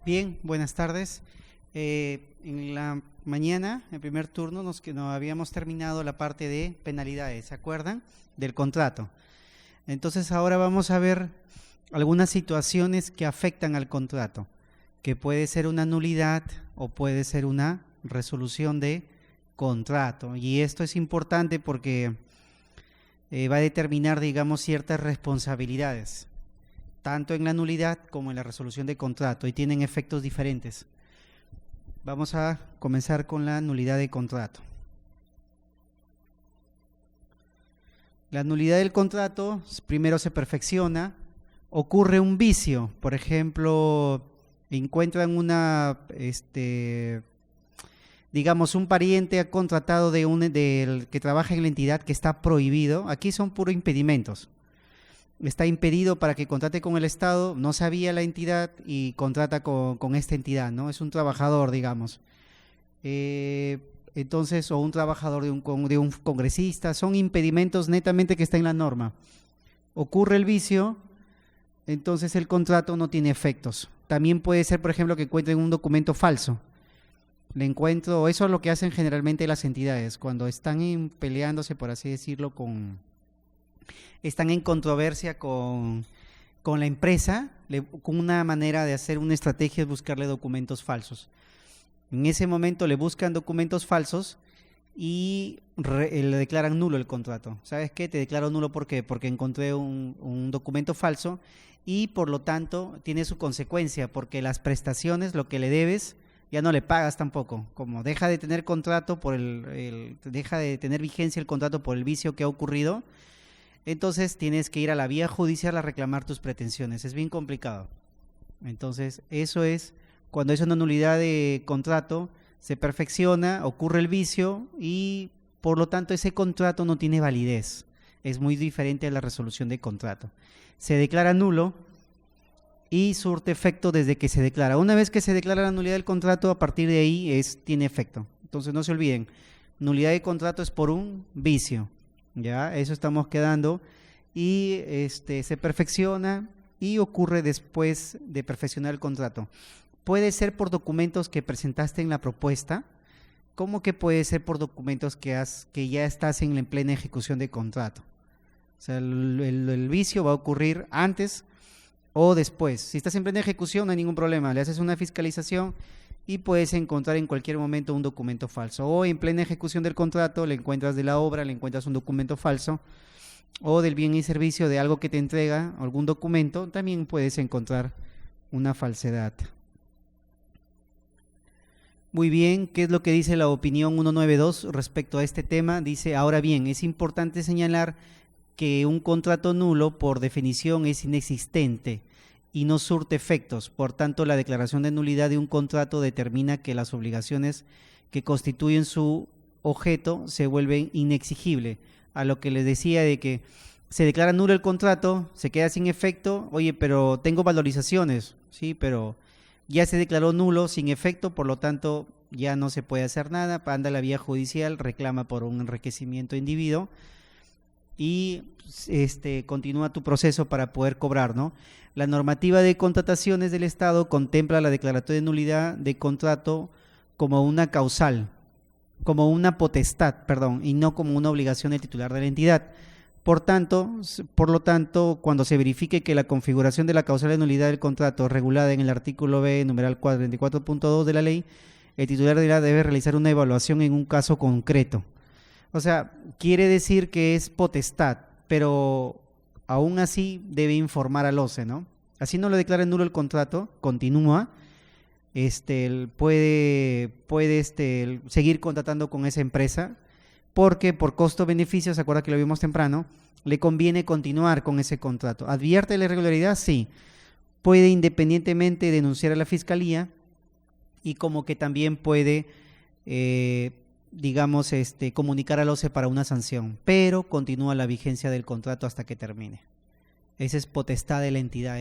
Bien, buenas tardes. En la mañana, en primer turno, nos habíamos terminado la parte de penalidades, ¿se acuerdan? Del contrato. Entonces ahora vamos a ver algunas situaciones que afectan al contrato, que puede ser una nulidad o puede ser una resolución de contrato. Y esto es importante porque va a determinar, digamos, ciertas responsabilidades tanto en la nulidad como en la resolución de contrato, y tienen efectos diferentes. Vamos a comenzar con la nulidad de contrato. La nulidad del contrato primero se perfecciona, ocurre un vicio, por ejemplo, encuentran digamos, un pariente ha contratado del que trabaja en la entidad que está prohibido. Aquí son puros impedimentos. Está impedido para que contrate con el Estado, no sabía la entidad y contrata con esta entidad, ¿no? Es un trabajador, digamos. Entonces, o un trabajador de un congresista, son impedimentos netamente que está en la norma. Ocurre el vicio, entonces el contrato no tiene efectos. También puede ser, por ejemplo, que encuentren un documento falso. Le encuentro, eso es lo que hacen generalmente las entidades, cuando están peleándose, por así decirlo, están en controversia con la empresa, con una manera de hacer una estrategia es buscarle documentos falsos. En ese momento le buscan documentos falsos y le declaran nulo el contrato. ¿Sabes qué? Te declaro nulo porque encontré un documento falso y por lo tanto tiene su consecuencia, porque las prestaciones, lo que le debes, ya no le pagas tampoco. Como deja de tener contrato deja de tener vigencia el contrato por el vicio que ha ocurrido, entonces tienes que ir a la vía judicial a reclamar tus pretensiones. Es bien complicado. Entonces, eso es cuando es una nulidad de contrato, se perfecciona, ocurre el vicio y por lo tanto ese contrato no tiene validez. Es muy diferente a la resolución de contrato. Se declara nulo y surte efecto desde que se declara. Una vez que se declara la nulidad del contrato, a partir de ahí tiene efecto. Entonces no se olviden, nulidad de contrato es por un vicio. Ya, eso estamos quedando. Y se perfecciona y ocurre después de perfeccionar el contrato. Puede ser por documentos que presentaste en la propuesta, como que puede ser por documentos que ya estás en plena ejecución de contrato. O sea, el vicio va a ocurrir antes o después. Si estás en plena ejecución no hay ningún problema, le haces una fiscalización y puedes encontrar en cualquier momento un documento falso. O en plena ejecución del contrato le encuentras de la obra, le encuentras un documento falso, o del bien y servicio de algo que te entrega, algún documento, también puedes encontrar una falsedad. Muy bien, ¿qué es lo que dice la opinión 192 respecto a este tema? Dice, ahora bien, es importante señalar que un contrato nulo por definición es inexistente y no surte efectos. Por tanto, la declaración de nulidad de un contrato determina que las obligaciones que constituyen su objeto se vuelven inexigibles. A lo que les decía de que se declara nulo el contrato, se queda sin efecto, oye, pero tengo valorizaciones, sí, pero ya se declaró nulo, sin efecto, por lo tanto ya no se puede hacer nada, anda a la vía judicial, reclama por un enriquecimiento individuo y continúa tu proceso para poder cobrar, ¿no? La normativa de contrataciones del Estado contempla la declaratoria de nulidad de contrato como una causal, como una potestad, perdón, y no como una obligación del titular de la entidad. Por lo tanto, cuando se verifique que la configuración de la causal de nulidad del contrato regulada en el artículo B, numeral 44.2 de la ley, el titular de la debe realizar una evaluación en un caso concreto. O sea, quiere decir que es potestad, pero aún así debe informar al OCE, ¿no? Así no lo declara nulo el contrato, continúa, puede seguir contratando con esa empresa, porque por costo-beneficio, se acuerda que lo vimos temprano, le conviene continuar con ese contrato. ¿Advierte la irregularidad? Sí. Puede independientemente denunciar a la fiscalía y como que también puede, digamos, comunicar al OCE para una sanción, pero continúa la vigencia del contrato hasta que termine. Esa es potestad de la entidad,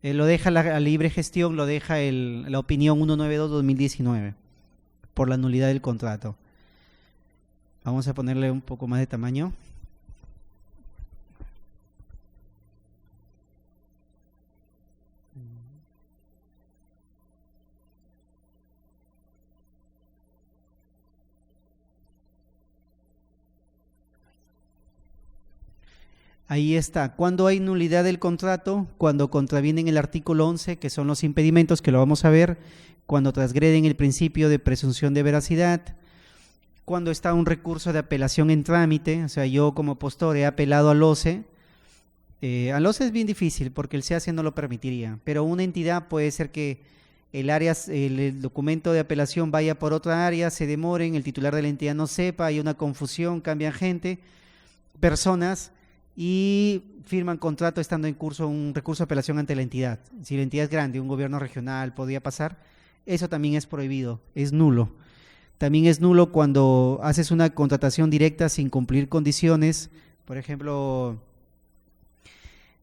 lo deja la libre gestión, lo deja la opinión 192-2019 por la nulidad del contrato. Vamos a ponerle un poco más de tamaño. Ahí está. ¿Cuándo hay nulidad del contrato? Cuando contravienen el artículo 11, que son los impedimentos, que lo vamos a ver, cuando transgreden el principio de presunción de veracidad, cuando está un recurso de apelación en trámite, o sea, yo como postor he apelado al OCE. Al OCE es bien difícil porque el SEACE no lo permitiría, pero una entidad puede ser que el documento de apelación vaya por otra área, se demoren, el titular de la entidad no sepa, hay una confusión, cambian gente, personas, y firman contrato estando en curso un recurso de apelación ante la entidad. Si la entidad es grande, un gobierno regional, podría pasar, eso también es prohibido, es nulo. También es nulo cuando haces una contratación directa sin cumplir condiciones, por ejemplo,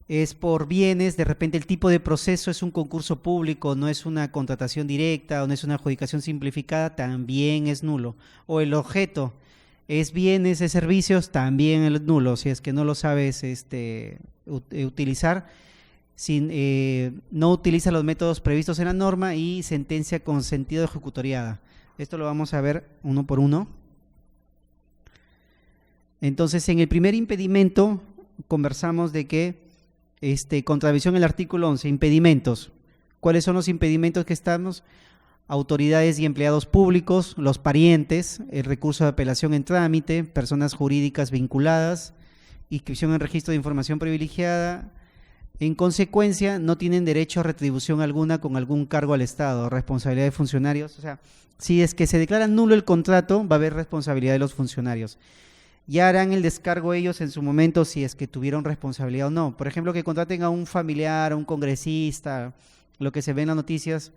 es por bienes, de repente el tipo de proceso es un concurso público, no es una contratación directa o no es una adjudicación simplificada, también es nulo. O el objeto es bienes de servicios, también es nulo, si es que no lo sabes utilizar, no utiliza los métodos previstos en la norma y sentencia con sentido ejecutoriada. Esto lo vamos a ver uno por uno. Entonces, en el primer impedimento conversamos de que contravención el artículo 11, impedimentos. ¿Cuáles son los impedimentos que estamos? Autoridades y empleados públicos, los parientes, el recurso de apelación en trámite, personas jurídicas vinculadas, inscripción en registro de información privilegiada. En consecuencia, no tienen derecho a retribución alguna con algún cargo al Estado, responsabilidad de funcionarios. O sea, si es que se declara nulo el contrato, va a haber responsabilidad de los funcionarios. Ya harán el descargo ellos en su momento si es que tuvieron responsabilidad o no. Por ejemplo, que contraten a un familiar, a un congresista, lo que se ve en las noticias.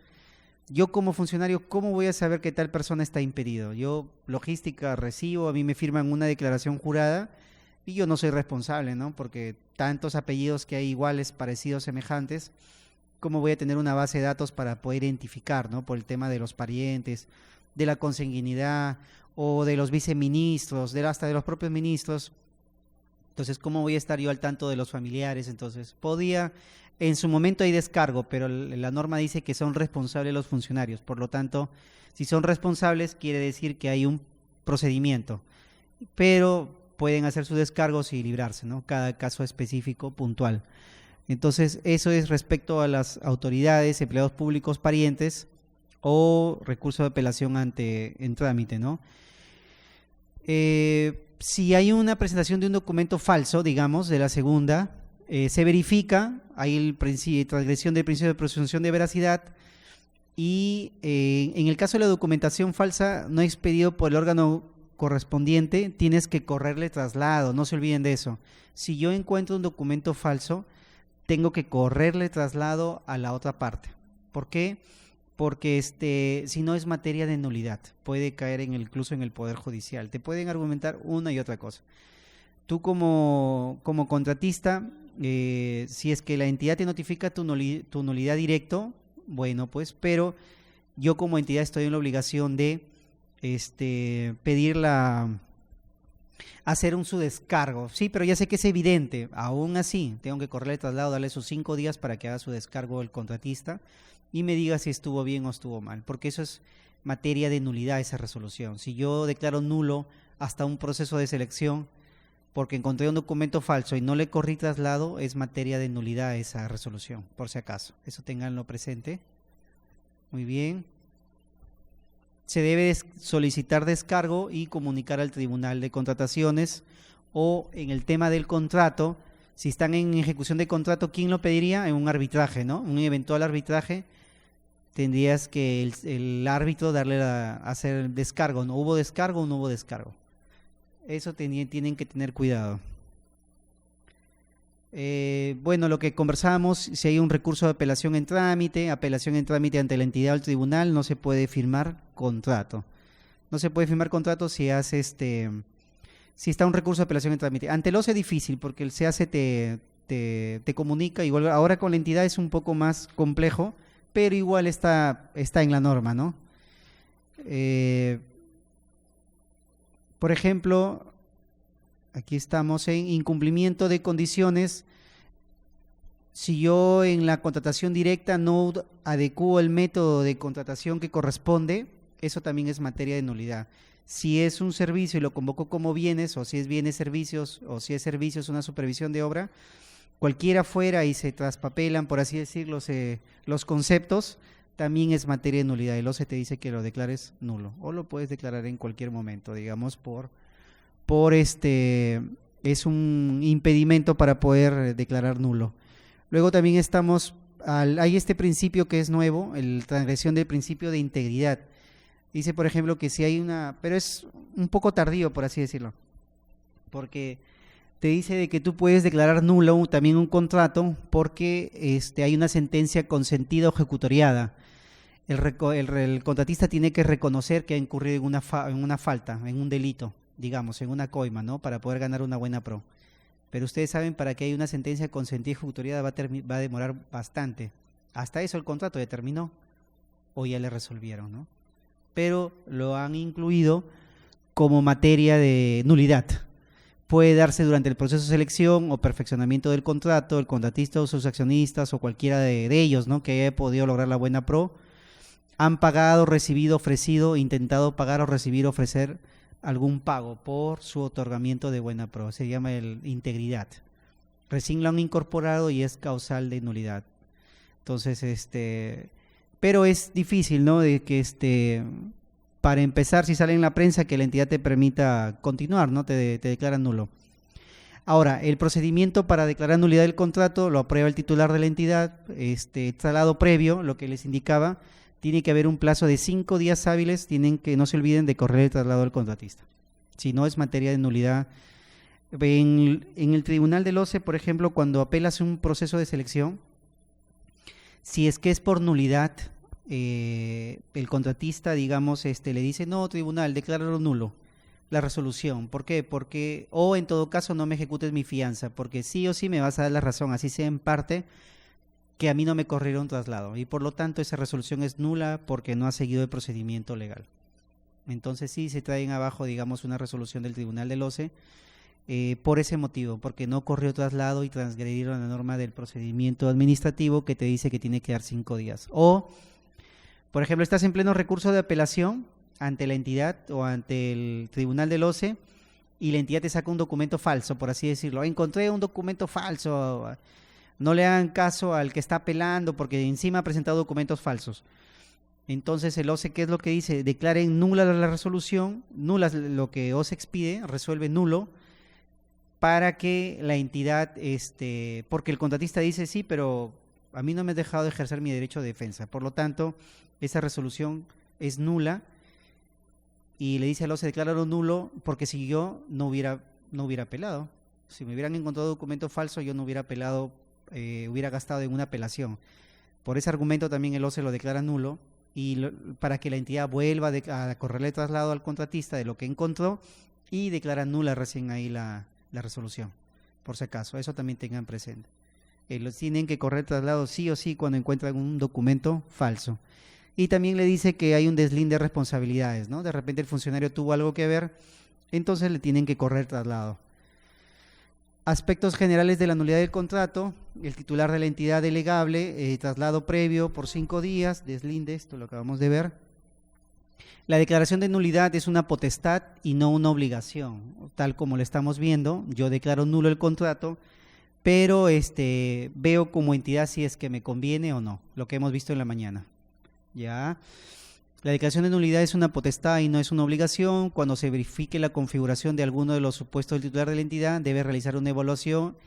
Yo como funcionario, ¿cómo voy a saber que tal persona está impedido? Yo, logística, recibo, a mí me firman una declaración jurada y yo no soy responsable, ¿no? Porque tantos apellidos que hay iguales, parecidos, semejantes, ¿cómo voy a tener una base de datos para poder identificar, ¿no? Por el tema de los parientes, de la consanguinidad o de los viceministros, hasta de los propios ministros. Entonces, ¿cómo voy a estar yo al tanto de los familiares? Entonces, en su momento hay descargo, pero la norma dice que son responsables los funcionarios. Por lo tanto, si son responsables, quiere decir que hay un procedimiento. Pero pueden hacer sus descargos y librarse, ¿no? Cada caso específico, puntual. Entonces, eso es respecto a las autoridades, empleados públicos, parientes o recurso de apelación en trámite, ¿no? Si hay una presentación de un documento falso, digamos, de la segunda, se verifica, hay transgresión del principio de presunción de veracidad y en el caso de la documentación falsa no expedido por el órgano correspondiente, tienes que correrle traslado, no se olviden de eso. Si yo encuentro un documento falso, tengo que correrle traslado a la otra parte. ¿Por qué? Porque si no es materia de nulidad, puede caer incluso en el Poder Judicial. Te pueden argumentar una y otra cosa. Tú como contratista, si es que la entidad te notifica tu nulidad directo, bueno, pues, pero yo como entidad estoy en la obligación de hacer su descargo. Sí, pero ya sé que es evidente. Aún así, tengo que correrle traslado, darle sus 5 días para que haga su descargo el contratista y me diga si estuvo bien o estuvo mal, porque eso es materia de nulidad, esa resolución. Si yo declaro nulo hasta un proceso de selección porque encontré un documento falso y no le corrí traslado, es materia de nulidad esa resolución, por si acaso. Eso ténganlo presente. Muy bien. Se debe solicitar descargo y comunicar al Tribunal de Contrataciones, o en el tema del contrato, si están en ejecución de contrato, ¿quién lo pediría? En un arbitraje, ¿no? Un eventual arbitraje, tendrías que el árbitro hacer descargo. ¿No hubo descargo o no hubo descargo? Eso tienen que tener cuidado. Bueno, lo que conversábamos, si hay un recurso de apelación en trámite ante la entidad o el tribunal, no se puede firmar contrato. No se puede firmar contrato si si está un recurso de apelación en trámite. Ante el OCE es difícil porque el SEACE te comunica, igual ahora con la entidad es un poco más complejo, pero igual está en la norma, ¿no? Por ejemplo, aquí estamos en incumplimiento de condiciones. Si yo en la contratación directa no adecuo el método de contratación que corresponde, eso también es materia de nulidad. Si es un servicio y lo convoco como bienes, o si es bienes servicios, o si es servicios una supervisión de obra, cualquiera fuera y se traspapelan, por así decirlo, los conceptos, también es materia de nulidad. El OCE te dice que lo declares nulo, o lo puedes declarar en cualquier momento, digamos, es un impedimento para poder declarar nulo. Luego también hay este principio que es nuevo, la transgresión del principio de integridad. Dice, por ejemplo, que si hay pero es un poco tardío, por así decirlo, porque te dice de que tú puedes declarar nulo también un contrato porque hay una sentencia consentida o ejecutoriada. El contratista tiene que reconocer que ha incurrido en una falta, en un delito, digamos, en una coima, ¿no? Para poder ganar una buena pro. Pero ustedes saben, para que haya una sentencia consentida y ejecutoriada va a demorar bastante. Hasta eso el contrato ya terminó o ya le resolvieron, ¿no? Pero lo han incluido como materia de nulidad. Puede darse durante el proceso de selección o perfeccionamiento del contrato, el contratista o sus accionistas o cualquiera de ellos, ¿no? Que haya podido lograr la buena pro, han pagado, recibido, ofrecido, intentado pagar o recibir, ofrecer algún pago por su otorgamiento de buena pro. Se llama integridad. Recién lo han incorporado y es causal de nulidad. Entonces, pero es difícil, ¿no? De que para empezar, si sale en la prensa, que la entidad te permita continuar, ¿no? Te declara nulo. Ahora, el procedimiento para declarar nulidad del contrato lo aprueba el titular de la entidad, traslado previo, lo que les indicaba, tiene que haber un plazo de 5 días hábiles, tienen que, no se olviden de correr el traslado al contratista. Si no, es materia de nulidad. En el tribunal del OCE, por ejemplo, cuando apelas un proceso de selección, si es que es por nulidad, el contratista, digamos, le dice, no, tribunal, decláralo nulo, la resolución. ¿Por qué? Porque, o en todo caso, no me ejecutes mi fianza, porque sí o sí me vas a dar la razón, así sea en parte, que a mí no me corrieron traslado. Y por lo tanto, esa resolución es nula porque no ha seguido el procedimiento legal. Entonces sí se traen abajo, digamos, una resolución del tribunal del OCE, por ese motivo, porque no corrió traslado y transgredieron la norma del procedimiento administrativo que te dice que tiene que dar 5 días. O, por ejemplo, estás en pleno recurso de apelación ante la entidad o ante el tribunal del OCE y la entidad te saca un documento falso, por así decirlo. Encontré un documento falso. No le hagan caso al que está apelando porque encima ha presentado documentos falsos. Entonces el OCE, ¿qué es lo que dice? Declaren nula la resolución, nula lo que OCE expide, resuelve nulo, para que la entidad, porque el contratista dice sí, pero a mí no me ha dejado de ejercer mi derecho de defensa. Por lo tanto, esa resolución es nula y le dice al OCE, decláralo nulo, porque si yo no hubiera apelado. Si me hubieran encontrado documento falso, yo no hubiera apelado, hubiera gastado en una apelación. Por ese argumento también el OCE lo declara nulo y para que la entidad vuelva a correrle traslado al contratista de lo que encontró y declara nula recién ahí la resolución, por si acaso. Eso también tengan presente. Los tienen que correr traslado sí o sí cuando encuentran un documento falso. Y también le dice que hay un deslinde de responsabilidades, ¿no? De repente el funcionario tuvo algo que ver, entonces le tienen que correr traslado. Aspectos generales de la nulidad del contrato: el titular de la entidad delegable, traslado previo por 5 días, deslinde, esto lo acabamos de ver. La declaración de nulidad es una potestad y no una obligación, tal como lo estamos viendo. Yo declaro nulo el contrato, pero veo como entidad si es que me conviene o no, lo que hemos visto en la mañana. Ya. La declaración de nulidad es una potestad y no es una obligación. Cuando se verifique la configuración de alguno de los supuestos del titular de la entidad, debe realizar una evaluación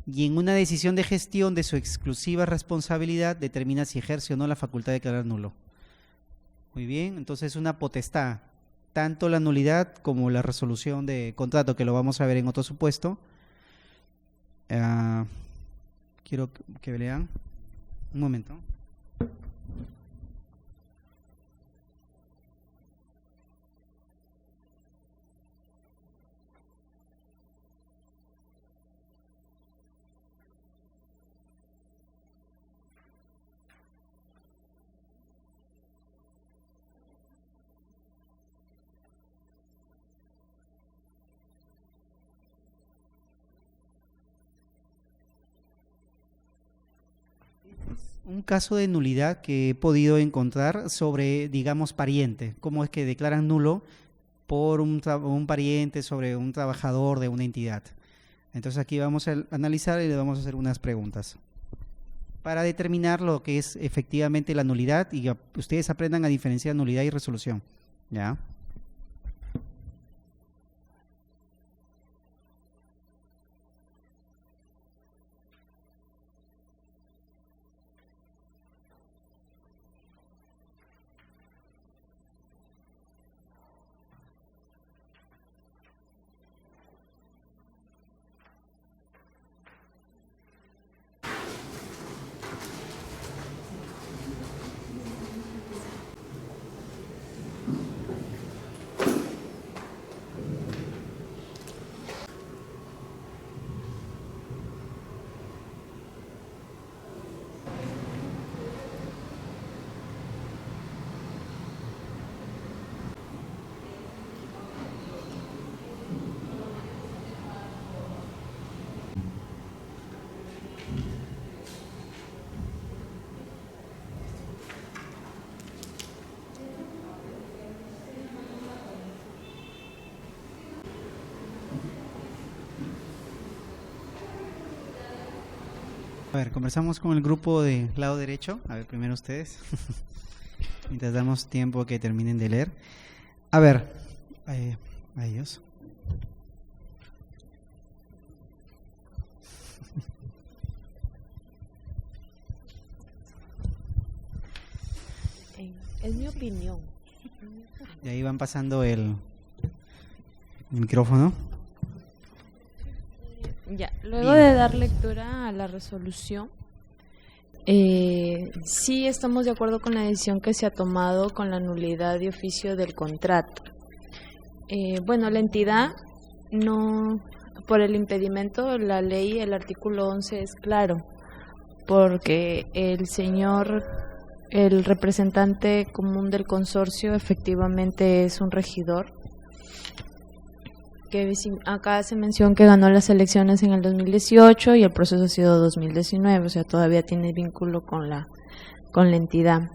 y en una decisión de gestión de su exclusiva responsabilidad determina si ejerce o no la facultad de declarar nulo. Muy bien, entonces es una potestad, tanto la nulidad como la resolución de contrato, que lo vamos a ver en otro supuesto. Quiero que lean. Un momento. Un caso de nulidad que he podido encontrar sobre, digamos, pariente. ¿Cómo es que declaran nulo por un pariente sobre un trabajador de una entidad. Entonces aquí vamos a analizar y le vamos a hacer unas preguntas para determinar lo que es efectivamente la nulidad y ustedes aprendan a diferenciar nulidad y resolución. ¿Ya? A ver, conversamos con el grupo de lado derecho. A ver, primero ustedes. Mientras damos tiempo a que terminen de leer. A ver, a ellos. Es mi opinión. Y ahí van pasando el micrófono. Ya, luego de dar lectura a la resolución, sí estamos de acuerdo con la decisión que se ha tomado con la nulidad de oficio del contrato. Bueno, la entidad no, por el impedimento, la ley, el artículo 11 es claro, porque el señor, el representante común del consorcio, efectivamente es un regidor. Que acá se menciona que ganó las elecciones en el 2018 y el proceso ha sido 2019, o sea, todavía tiene vínculo con la entidad.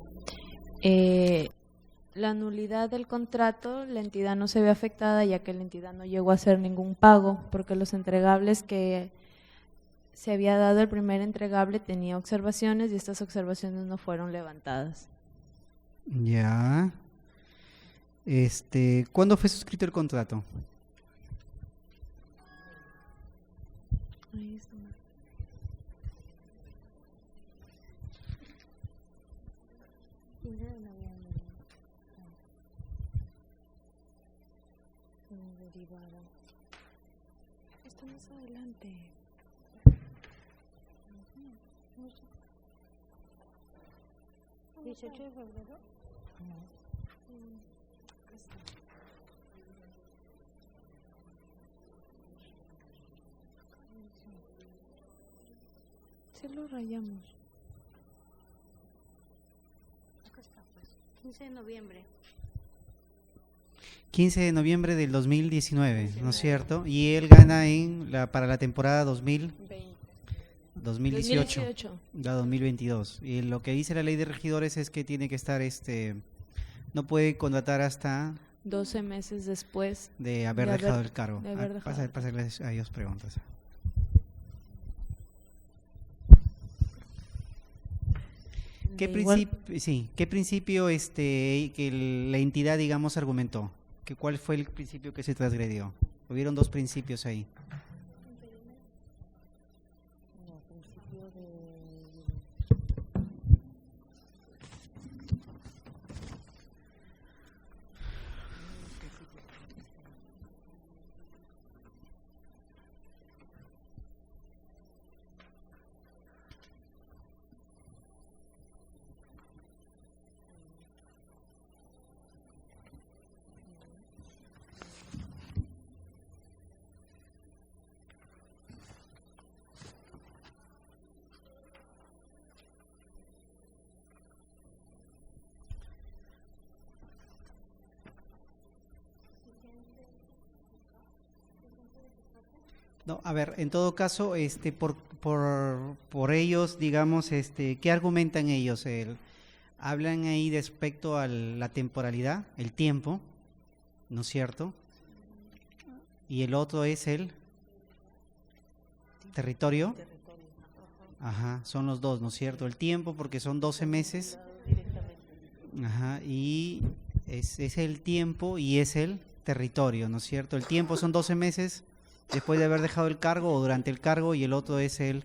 La nulidad del contrato, la entidad no se ve afectada ya que la entidad no llegó a hacer ningún pago, porque los entregables que se había dado, el primer entregable tenía observaciones y estas observaciones no fueron levantadas. Ya. ¿Cuándo fue suscrito el contrato? Ahí está. Está más adelante. 18 de febrero. Se lo rayamos. Acá está, pues. 15 de noviembre. 15 de noviembre del 2019, ¿no es cierto? Y él gana para la temporada 2018, la 2022. Y lo que dice la ley de regidores es que tiene que estar, no puede contratar hasta 12 meses después de haber dejado el cargo. Pasarles a ellos preguntas. ¿Qué principio que la entidad, digamos, argumentó? ¿Cuál fue el principio que se transgredió? Hubieron dos principios ahí. No, a ver, en todo caso, por ellos, digamos, ¿qué argumentan ellos? Hablan ahí respecto a la temporalidad, el tiempo, ¿no es cierto? Y el otro es el territorio. Ajá, son los dos, ¿no es cierto? El tiempo, porque son 12 meses. Ajá, y es el tiempo y es el territorio, ¿no es cierto? El tiempo son 12 meses después de haber dejado el cargo o durante el cargo, y el otro es el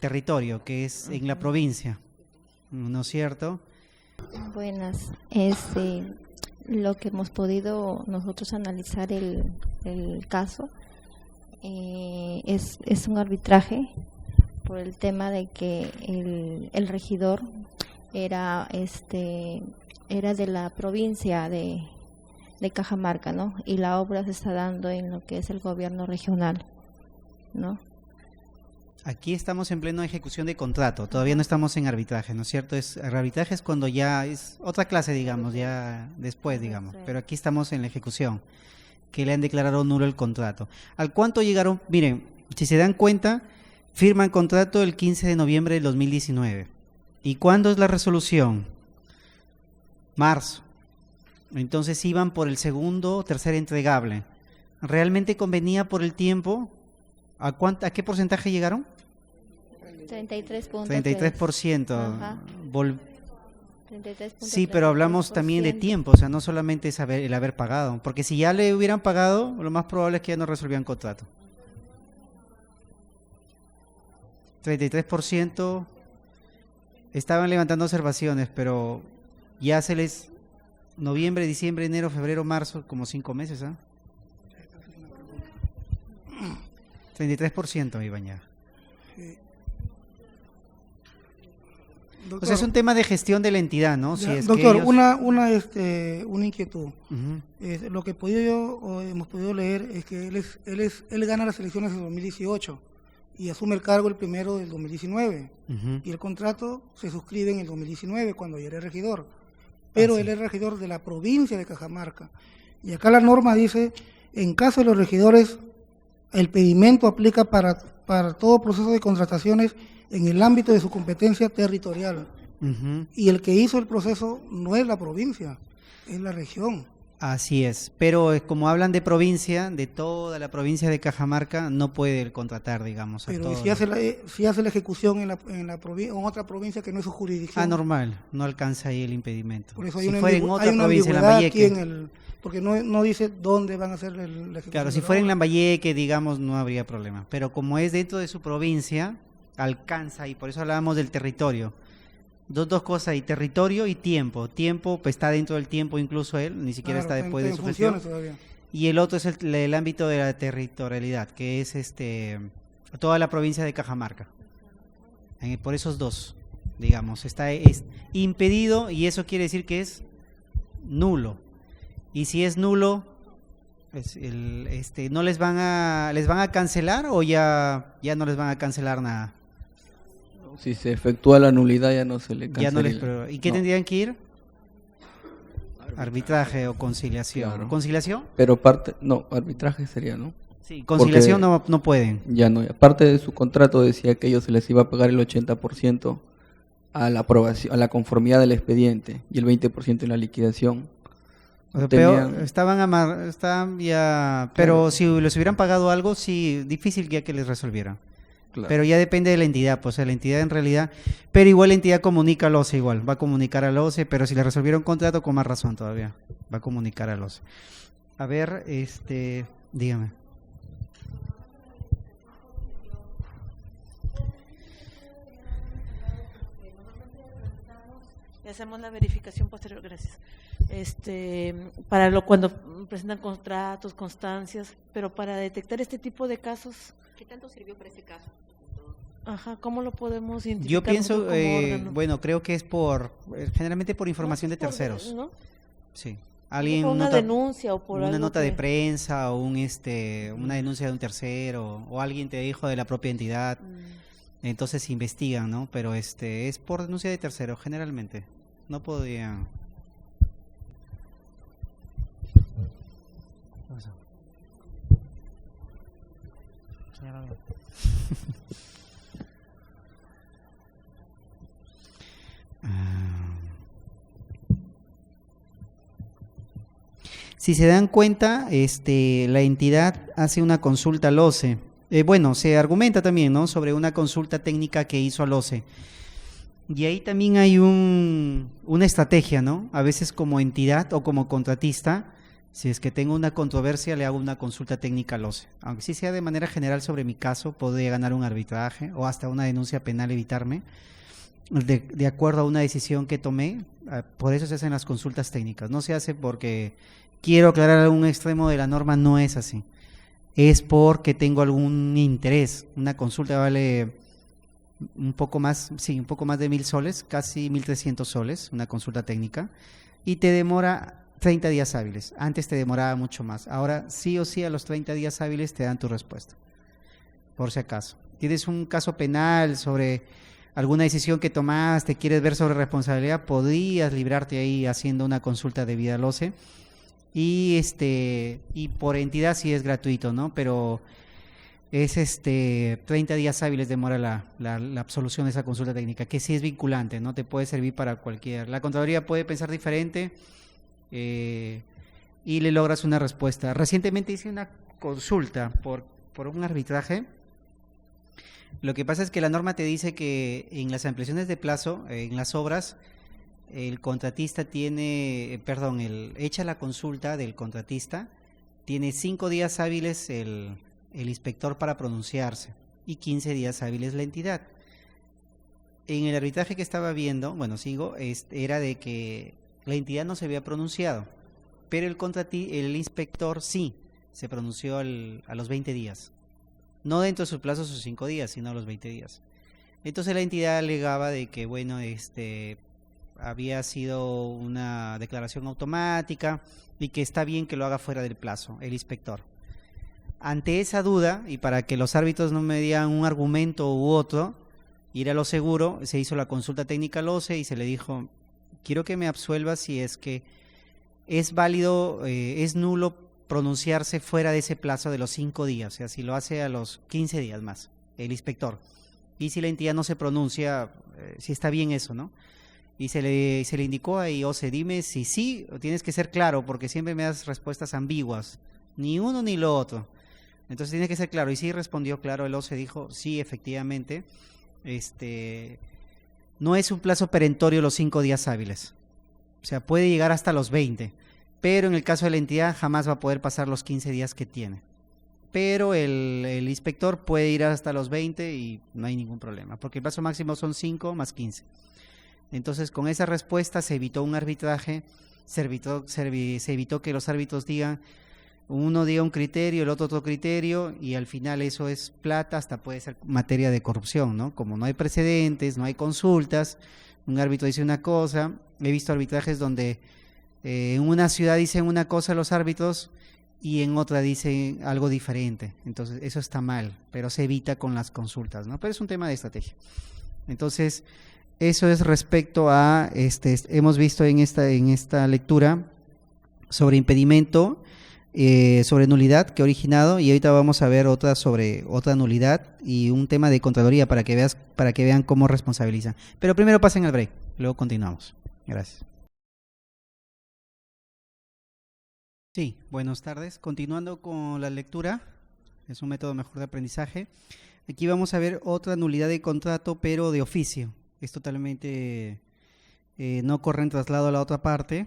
territorio, que es en la provincia, ¿no es cierto? Buenas. Lo que hemos podido nosotros analizar el caso es un arbitraje por el tema de que el regidor era de la provincia de Cajamarca, ¿no? Y la obra se está dando en lo que es el gobierno regional, ¿no? Aquí estamos en plena ejecución de contrato, todavía no estamos en arbitraje, ¿no es cierto? El arbitraje es cuando ya es otra clase, digamos, ya después, digamos, pero aquí estamos en la ejecución, que le han declarado nulo el contrato. ¿Al cuánto llegaron? Miren, si se dan cuenta, firman contrato el 15 de noviembre del 2019. ¿Y cuándo es la resolución? Marzo. Entonces iban por el segundo o tercer entregable. ¿Realmente convenía por el tiempo? ¿A qué porcentaje llegaron? 33.3%. 33%. Ajá. 33.3%. Sí, pero hablamos también de tiempo, o sea, no solamente es el haber pagado, porque si ya le hubieran pagado, lo más probable es que ya no resolvían contrato. 33% estaban levantando observaciones, pero ya se les noviembre, diciembre, enero, febrero, marzo, como 5 meses, ¿ah? 33% iban ya. Doctor, O sea, es un tema de gestión de la entidad, ¿no? Si es doctor, que ellos... una inquietud. Ujú. Lo que hemos podido leer es que él gana las elecciones de 2018 y asume el cargo el 1 del 2019. Ujú. Y el contrato se suscribe en el 2019 cuando ya era regidor. Pero sí. él es regidor de la provincia de Cajamarca. Y acá la norma dice, en caso de los regidores, el pedimento aplica para todo proceso de contrataciones en el ámbito de su competencia territorial. Ujú. Y el que hizo el proceso no es la provincia, es la región. Así es, pero como hablan de provincia, de toda la provincia de Cajamarca, no puede contratar, digamos, a Pero todos. si hace la ejecución en otra provincia que no es su jurisdicción. Normal, no alcanza ahí el impedimento. Por eso si fuera en otra provincia, en ambigüedad aquí Lambayeque, porque no dice dónde van a hacer la ejecución. claro, si de la fuera en obra. Lambayeque, digamos, no habría problema. Pero como es dentro de su provincia, alcanza, y por eso hablábamos del territorio. Dos cosas ahí, territorio y tiempo. Tiempo, pues está dentro del tiempo incluso él, ni siquiera Claro, está después de en su gestión. funciones todavía. Y el otro es el ámbito de la territorialidad, que es toda la provincia de Cajamarca. Por esos dos, digamos, es impedido, y eso quiere decir que es nulo. Y si es nulo, no les van a cancelar, o ya no les van a cancelar nada. Si se efectúa la nulidad ya no se le Ya no cancela. ¿Y qué No. tendrían que ir? Arbitraje o conciliación. Claro. ¿Conciliación? Pero arbitraje sería, ¿no? Sí, conciliación no pueden. Ya no, aparte de su contrato decía que ellos se les iba a pagar el 80% a la aprobación, a la conformidad del expediente y el 20% en la liquidación. O sea, Tenían- estaban ya, pero si les hubieran pagado algo, sí, difícil ya que les resolvieran. Claro. Pero ya depende de la entidad, pues la entidad en realidad, pero igual la entidad comunica al OCE igual, va a comunicar al OCE, pero si le resolvieron contrato con más razón todavía, va a comunicar al OCE. A ver, dígame. Y hacemos la verificación posterior, gracias. Cuando presentan contratos, constancias, pero para detectar este tipo de casos, ¿Qué tanto sirvió para este caso? ajá, ¿cómo lo podemos identificar? Yo pienso, nosotros como órgano? bueno, creo que es generalmente por información de No, por- terceros. ¿no? Sí. Por Alguien una nota- denuncia o por una algo nota de que- prensa o una denuncia de un tercero, o alguien te dijo de la propia entidad, entonces investigan, ¿no? Pero es por denuncia de tercero generalmente. No podían. Si se dan cuenta, la entidad hace una consulta al OCE. Bueno, se argumenta también, ¿no?, sobre una consulta técnica que hizo al OCE. Y ahí también hay una estrategia, ¿no? A veces como entidad o como contratista, si es que tengo una controversia, le hago una consulta técnica al OCE. Aunque sí sea de manera general sobre mi caso, podría ganar un arbitraje o hasta una denuncia penal evitarme, de acuerdo a una decisión que tomé. Por eso se hacen las consultas técnicas. No se hace porque quiero aclarar algún extremo de la norma, no es así. Es porque tengo algún interés. Una consulta vale un poco más de 1.000 soles, casi 1.300 soles, una consulta técnica, y te demora 30 días hábiles. Antes te demoraba mucho más. Ahora sí o sí a los 30 días hábiles te dan tu respuesta, por si acaso. Tienes un caso penal sobre alguna decisión que tomaste, quieres ver sobre responsabilidad, podrías librarte ahí haciendo una consulta debida al OCE. Y por entidad sí es gratuito, ¿no? Pero es 30 días hábiles demora la absolución de esa consulta técnica, que sí es vinculante, ¿no? Te puede servir para cualquier. La Contraloría puede pensar diferente y le logras una respuesta. Recientemente hice una consulta por un arbitraje. Lo que pasa es que la norma te dice que en las ampliaciones de plazo, en las obras, el contratista echa la consulta del contratista, tiene 5 días hábiles el inspector para pronunciarse y 15 días hábiles la entidad. En el arbitraje que estaba viendo, era de que la entidad no se había pronunciado, pero el inspector sí se pronunció a los 20 días. No dentro de sus plazos sus 5 días, sino a los 20 días. Entonces la entidad alegaba de que, había sido una declaración automática y que está bien que lo haga fuera del plazo, el inspector. Ante esa duda, y para que los árbitros no me dieran un argumento u otro, ir a lo seguro, se hizo la consulta técnica al OCE y se le dijo, quiero que me absuelva si es que es válido, es nulo pronunciarse fuera de ese plazo de los 5 días, o sea, si lo hace a los 15 días más, el inspector. Y si la entidad no se pronuncia, si está bien eso, ¿no? Y se le indicó ahí, OCE, dime si sí, tienes que ser claro, porque siempre me das respuestas ambiguas, ni uno ni lo otro. Entonces tiene que ser claro, y sí respondió claro, el OCE dijo, sí, efectivamente, no es un plazo perentorio los 5 días hábiles, o sea, puede llegar hasta los 20, pero en el caso de la entidad jamás va a poder pasar los 15 días que tiene. Pero el inspector puede ir hasta los 20 y no hay ningún problema, porque el plazo máximo son 5 más 15. Entonces, con esa respuesta se evitó un arbitraje, se evitó que los árbitros digan, uno diga un criterio, el otro criterio, y al final eso es plata, hasta puede ser materia de corrupción, ¿no? Como no hay precedentes, no hay consultas, un árbitro dice una cosa. He visto arbitrajes donde en una ciudad dicen una cosa los árbitros y en otra dicen algo diferente. Entonces, eso está mal, pero se evita con las consultas, ¿no? Pero es un tema de estrategia. Entonces, eso es respecto a, hemos visto en esta lectura sobre impedimento, sobre nulidad que ha originado, y ahorita vamos a ver otra sobre otra nulidad y un tema de Contraloría para que vean cómo responsabilizan. Pero primero pasen al break, luego continuamos. Gracias. Sí, buenas tardes. Continuando con la lectura, es un método mejor de aprendizaje. Aquí vamos a ver otra nulidad de contrato, pero de oficio. Es totalmente, no corre en traslado a la otra parte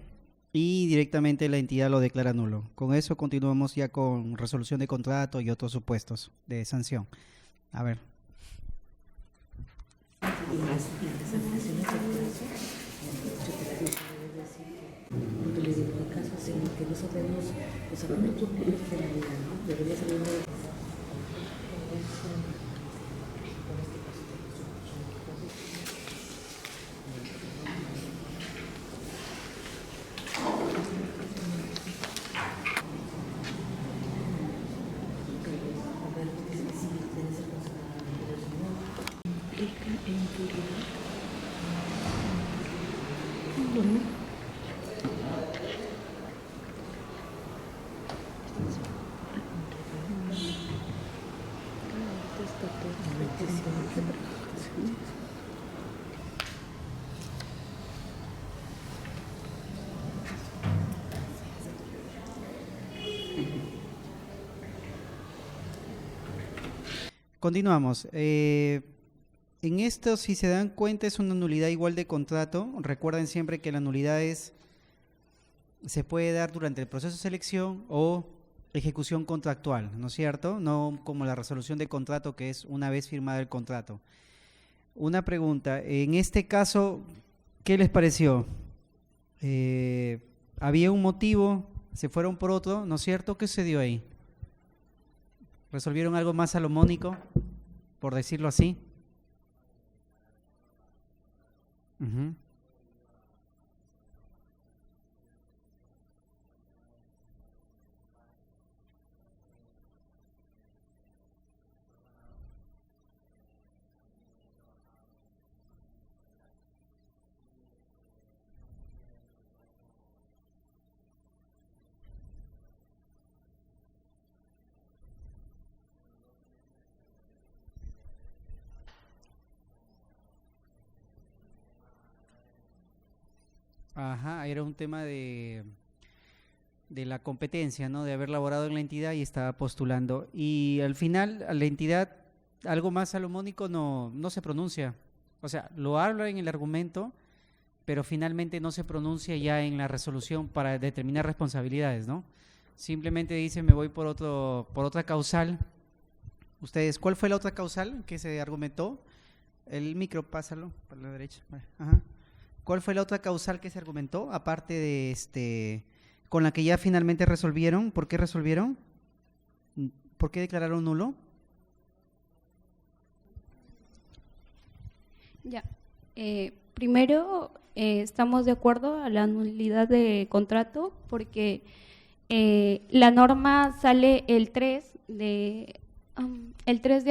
y directamente la entidad lo declara nulo. Con eso continuamos ya con resolución de contrato y otros supuestos de sanción. A ver. Continuamos. En esto, si se dan cuenta, es una nulidad igual de contrato. Recuerden siempre que la nulidad se puede dar durante el proceso de selección o ejecución contractual, ¿no es cierto? No como la resolución de contrato, que es una vez firmado el contrato. Una pregunta, en este caso, ¿qué les pareció? ¿Había un motivo? ¿Se fueron por otro? ¿No es cierto? ¿Qué sucedió ahí? ¿Resolvieron algo más salomónico, por decirlo así? Ujú. Ajá, era un tema de la competencia, ¿no? De haber laborado en la entidad y estaba postulando. Y al final, a la entidad, algo más salomónico no se pronuncia. O sea, lo habla en el argumento, pero finalmente no se pronuncia ya en la resolución para determinar responsabilidades, ¿no? Simplemente dice, me voy por otra causal. Ustedes, ¿cuál fue la otra causal que se argumentó? El micro, pásalo para la derecha. Ajá. ¿Cuál fue la otra causal que se argumentó, aparte de con la que ya finalmente resolvieron? ¿Por qué resolvieron? ¿Por qué declararon nulo? Ya. Primero, estamos de acuerdo a la nulidad de contrato porque la norma sale el 3 de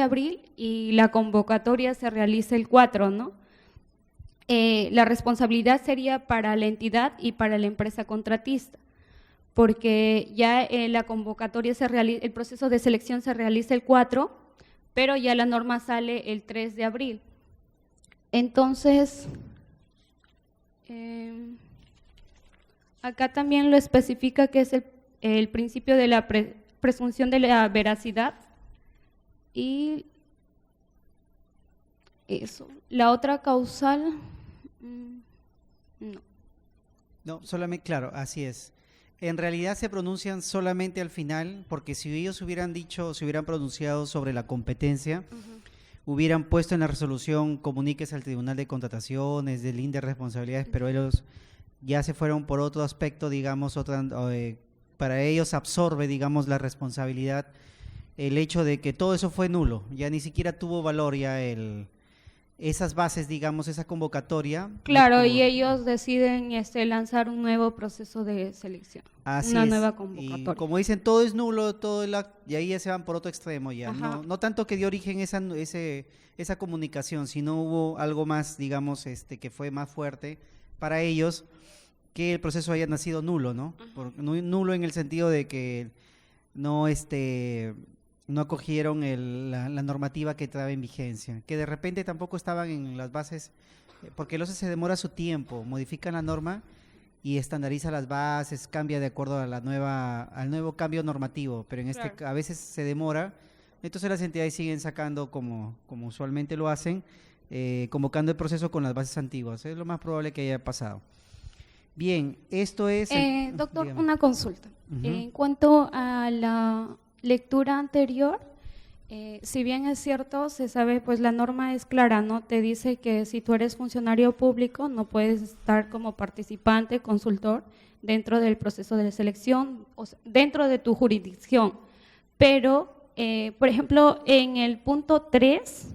abril y la convocatoria se realiza el 4, ¿no? La responsabilidad sería para la entidad y para la empresa contratista, porque ya la convocatoria el proceso de selección se realiza el 4, pero ya la norma sale el 3 de abril. Entonces, acá también lo especifica que es el principio de la presunción de la veracidad y eso. La otra causal, no. No, solamente, claro, así es. En realidad se pronuncian solamente al final, porque si ellos hubieran pronunciado sobre la competencia, hubieran puesto en la resolución, comuníquese al Tribunal de Contrataciones, del INDE de responsabilidades, pero ellos ya se fueron por otro aspecto, digamos, para ellos absorbe, digamos, la responsabilidad, el hecho de que todo eso fue nulo, ya ni siquiera tuvo valor ya esas bases, digamos, esa convocatoria. Claro, y ellos deciden lanzar un nuevo proceso de selección, una nueva convocatoria. Y como dicen, todo es nulo, y ahí ya se van por otro extremo ya. No tanto que dio origen esa comunicación, sino hubo algo más, digamos, que fue más fuerte para ellos, que el proceso haya nacido nulo, ¿no? Nulo en el sentido de que no acogieron la normativa que estaba en vigencia, que de repente tampoco estaban en las bases, porque el OCE se demora su tiempo, modifican la norma y estandariza las bases, cambia de acuerdo a al nuevo cambio normativo, pero a veces se demora, entonces las entidades siguen sacando como usualmente lo hacen, convocando el proceso con las bases antiguas, es lo más probable que haya pasado. Bien, esto es… doctor, dígame. una consulta. En cuanto a la lectura anterior, si bien es cierto, se sabe, pues la norma es clara, ¿no? Te dice que si tú eres funcionario público no puedes estar como participante, consultor, dentro del proceso de selección, o sea, dentro de tu jurisdicción. Pero, por ejemplo, en el punto 3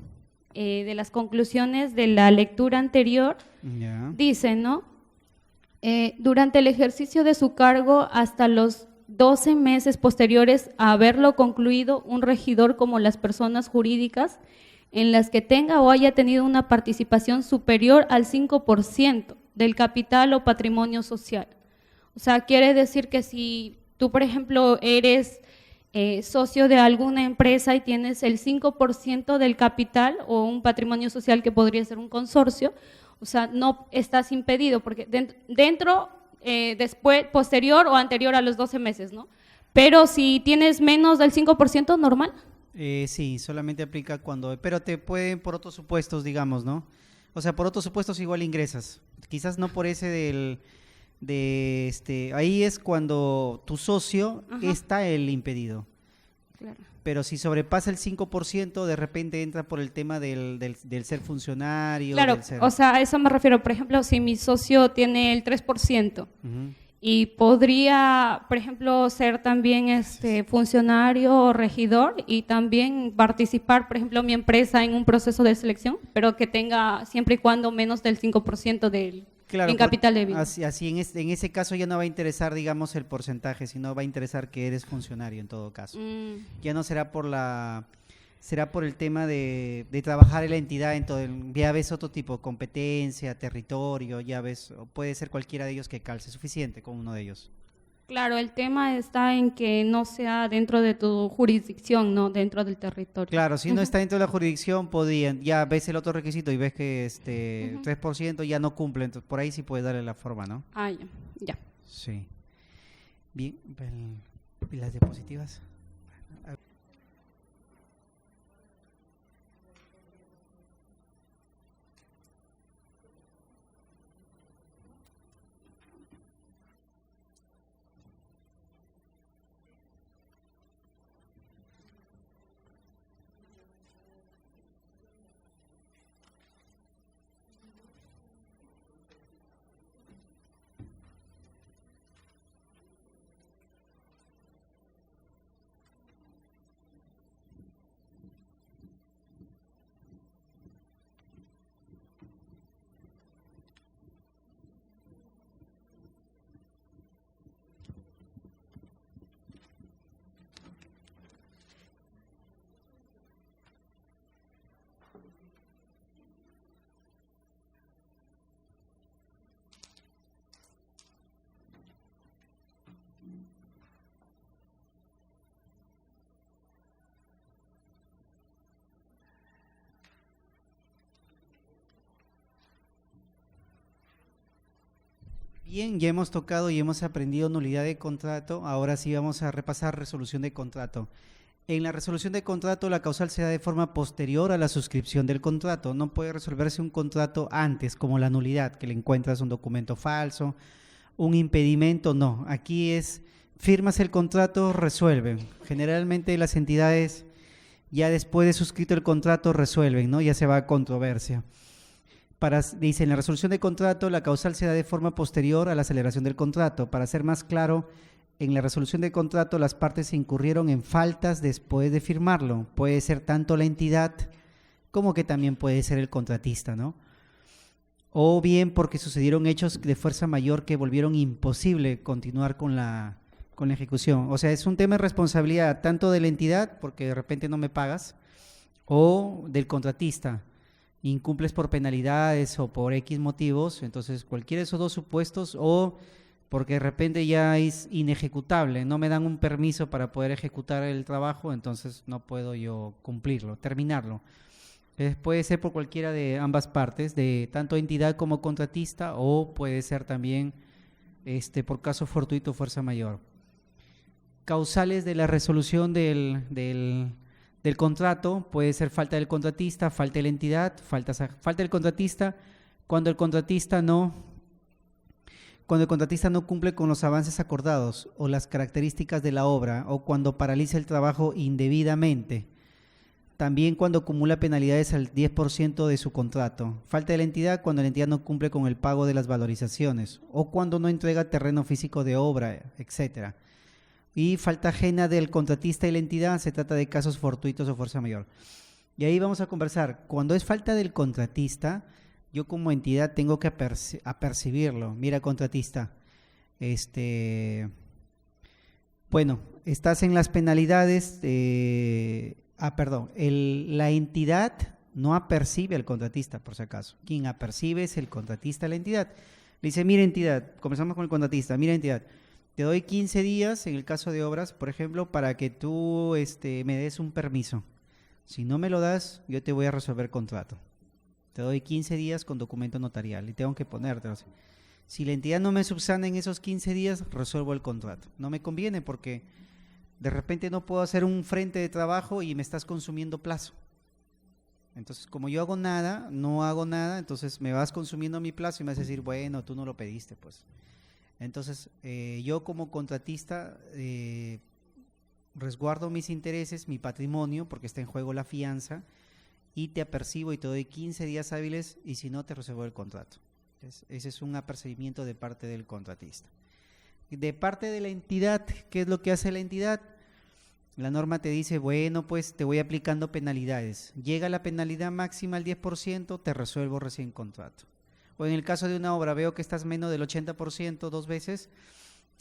de las conclusiones de la lectura anterior, dice, ¿no? Durante el ejercicio de su cargo hasta los 12 meses posteriores a haberlo concluido, un regidor como las personas jurídicas en las que tenga o haya tenido una participación superior al 5% del capital o patrimonio social. O sea, quiere decir que si tú, por ejemplo, eres socio de alguna empresa y tienes el 5% del capital o un patrimonio social que podría ser un consorcio, o sea, no estás impedido, porque después, posterior o anterior a los 12 meses, ¿no? Pero si tienes menos del 5%, normal. Sí, solamente aplica cuando, pero te pueden por otros supuestos, digamos, ¿no? O sea, por otros supuestos igual ingresas. Quizás no por ese ahí es cuando tu socio Ajá. está el impedido. Claro. Pero si sobrepasa el 5%, de repente entra por el tema del ser funcionario, Claro, del ser... o sea, a eso me refiero. Por ejemplo, si mi socio tiene el 3%, Ujú. y podría, por ejemplo, ser también funcionario o regidor y también participar, por ejemplo, mi empresa en un proceso de selección, pero que tenga siempre y cuando menos del 5% del Claro, en capital de vida. así en ese caso ya no va a interesar, digamos, el porcentaje, sino va a interesar que eres funcionario en todo caso. Ya no será será por el tema de trabajar en la entidad, ya ves otro tipo, competencia, territorio, ya ves, o puede ser cualquiera de ellos que calce, suficiente con uno de ellos. Claro, el tema está en que no sea dentro de tu jurisdicción, no dentro del territorio. Claro, si no Ujú. está dentro de la jurisdicción, podían, ya ves el otro requisito y ves que Ujú. 3% ya no cumple, entonces por ahí sí puedes darle la forma, ¿no? Ah, ya, ya. Sí. Bien, ¿y las diapositivas? Bien, ya hemos tocado y hemos aprendido nulidad de contrato. Ahora sí vamos a repasar resolución de contrato. En la resolución de contrato, la causal se da de forma posterior a la suscripción del contrato. No puede resolverse un contrato antes, como la nulidad, que le encuentras un documento falso, un impedimento. No, aquí es firmas el contrato, resuelven. Generalmente las entidades ya después de suscrito el contrato resuelven, ¿no? Ya se va a controversia. Dice, en la resolución de contrato, la causal se da de forma posterior a la celebración del contrato. Para ser más claro, en la resolución de contrato las partes incurrieron en faltas después de firmarlo. Puede ser tanto la entidad como que también puede ser el contratista, ¿no? O bien porque sucedieron hechos de fuerza mayor que volvieron imposible continuar con la ejecución. O sea, es un tema de responsabilidad tanto de la entidad, porque de repente no me pagas, o del contratista. Incumples por penalidades o por X motivos, entonces cualquiera de esos dos supuestos, o porque de repente ya es inejecutable, no me dan un permiso para poder ejecutar el trabajo, entonces no puedo yo cumplirlo, terminarlo. Entonces puede ser por cualquiera de ambas partes, de tanto entidad como contratista, o puede ser también por caso fortuito o fuerza mayor. Causales de la resolución del contrato, puede ser falta del contratista, falta de la entidad, falta del contratista, cuando el contratista no cumple con los avances acordados o las características de la obra, o cuando paraliza el trabajo indebidamente. También cuando acumula penalidades al 10% de su contrato. Falta de la entidad cuando la entidad no cumple con el pago de las valorizaciones, o cuando no entrega terreno físico de obra, etcétera. Y falta ajena del contratista y la entidad, se trata de casos fortuitos o fuerza mayor. Y ahí vamos a conversar. Cuando es falta del contratista, yo como entidad tengo que apercibirlo. Mira, contratista, bueno, estás en las penalidades, la entidad no apercibe al contratista, por si acaso. Quien apercibe es el contratista de la entidad. Le dice, mira entidad, comenzamos con el contratista, mira entidad, te doy 15 días en el caso de obras, por ejemplo, para que tú me des un permiso. Si no me lo das, yo te voy a resolver el contrato. Te doy 15 días con documento notarial y tengo que ponértelo. Si la entidad no me subsana en esos 15 días, resuelvo el contrato. No me conviene porque De repente no puedo hacer un frente de trabajo y me estás consumiendo plazo. Entonces, como yo hago nada, no hago nada, entonces me vas consumiendo mi plazo y me vas a decir, bueno, tú no lo pediste, pues. Entonces, yo como contratista resguardo mis intereses, mi patrimonio, porque está en juego la fianza, y te apercibo y te doy 15 días hábiles, y si no, te resuelvo el contrato. Entonces, ese es un apercibimiento de parte del contratista. De parte de la entidad, ¿qué es lo que hace la entidad? La norma te dice, bueno, pues te voy aplicando penalidades. Llega la penalidad máxima al 10%, te resuelvo recién contrato. O en el caso de una obra, veo que estás menos del 80% 2 veces,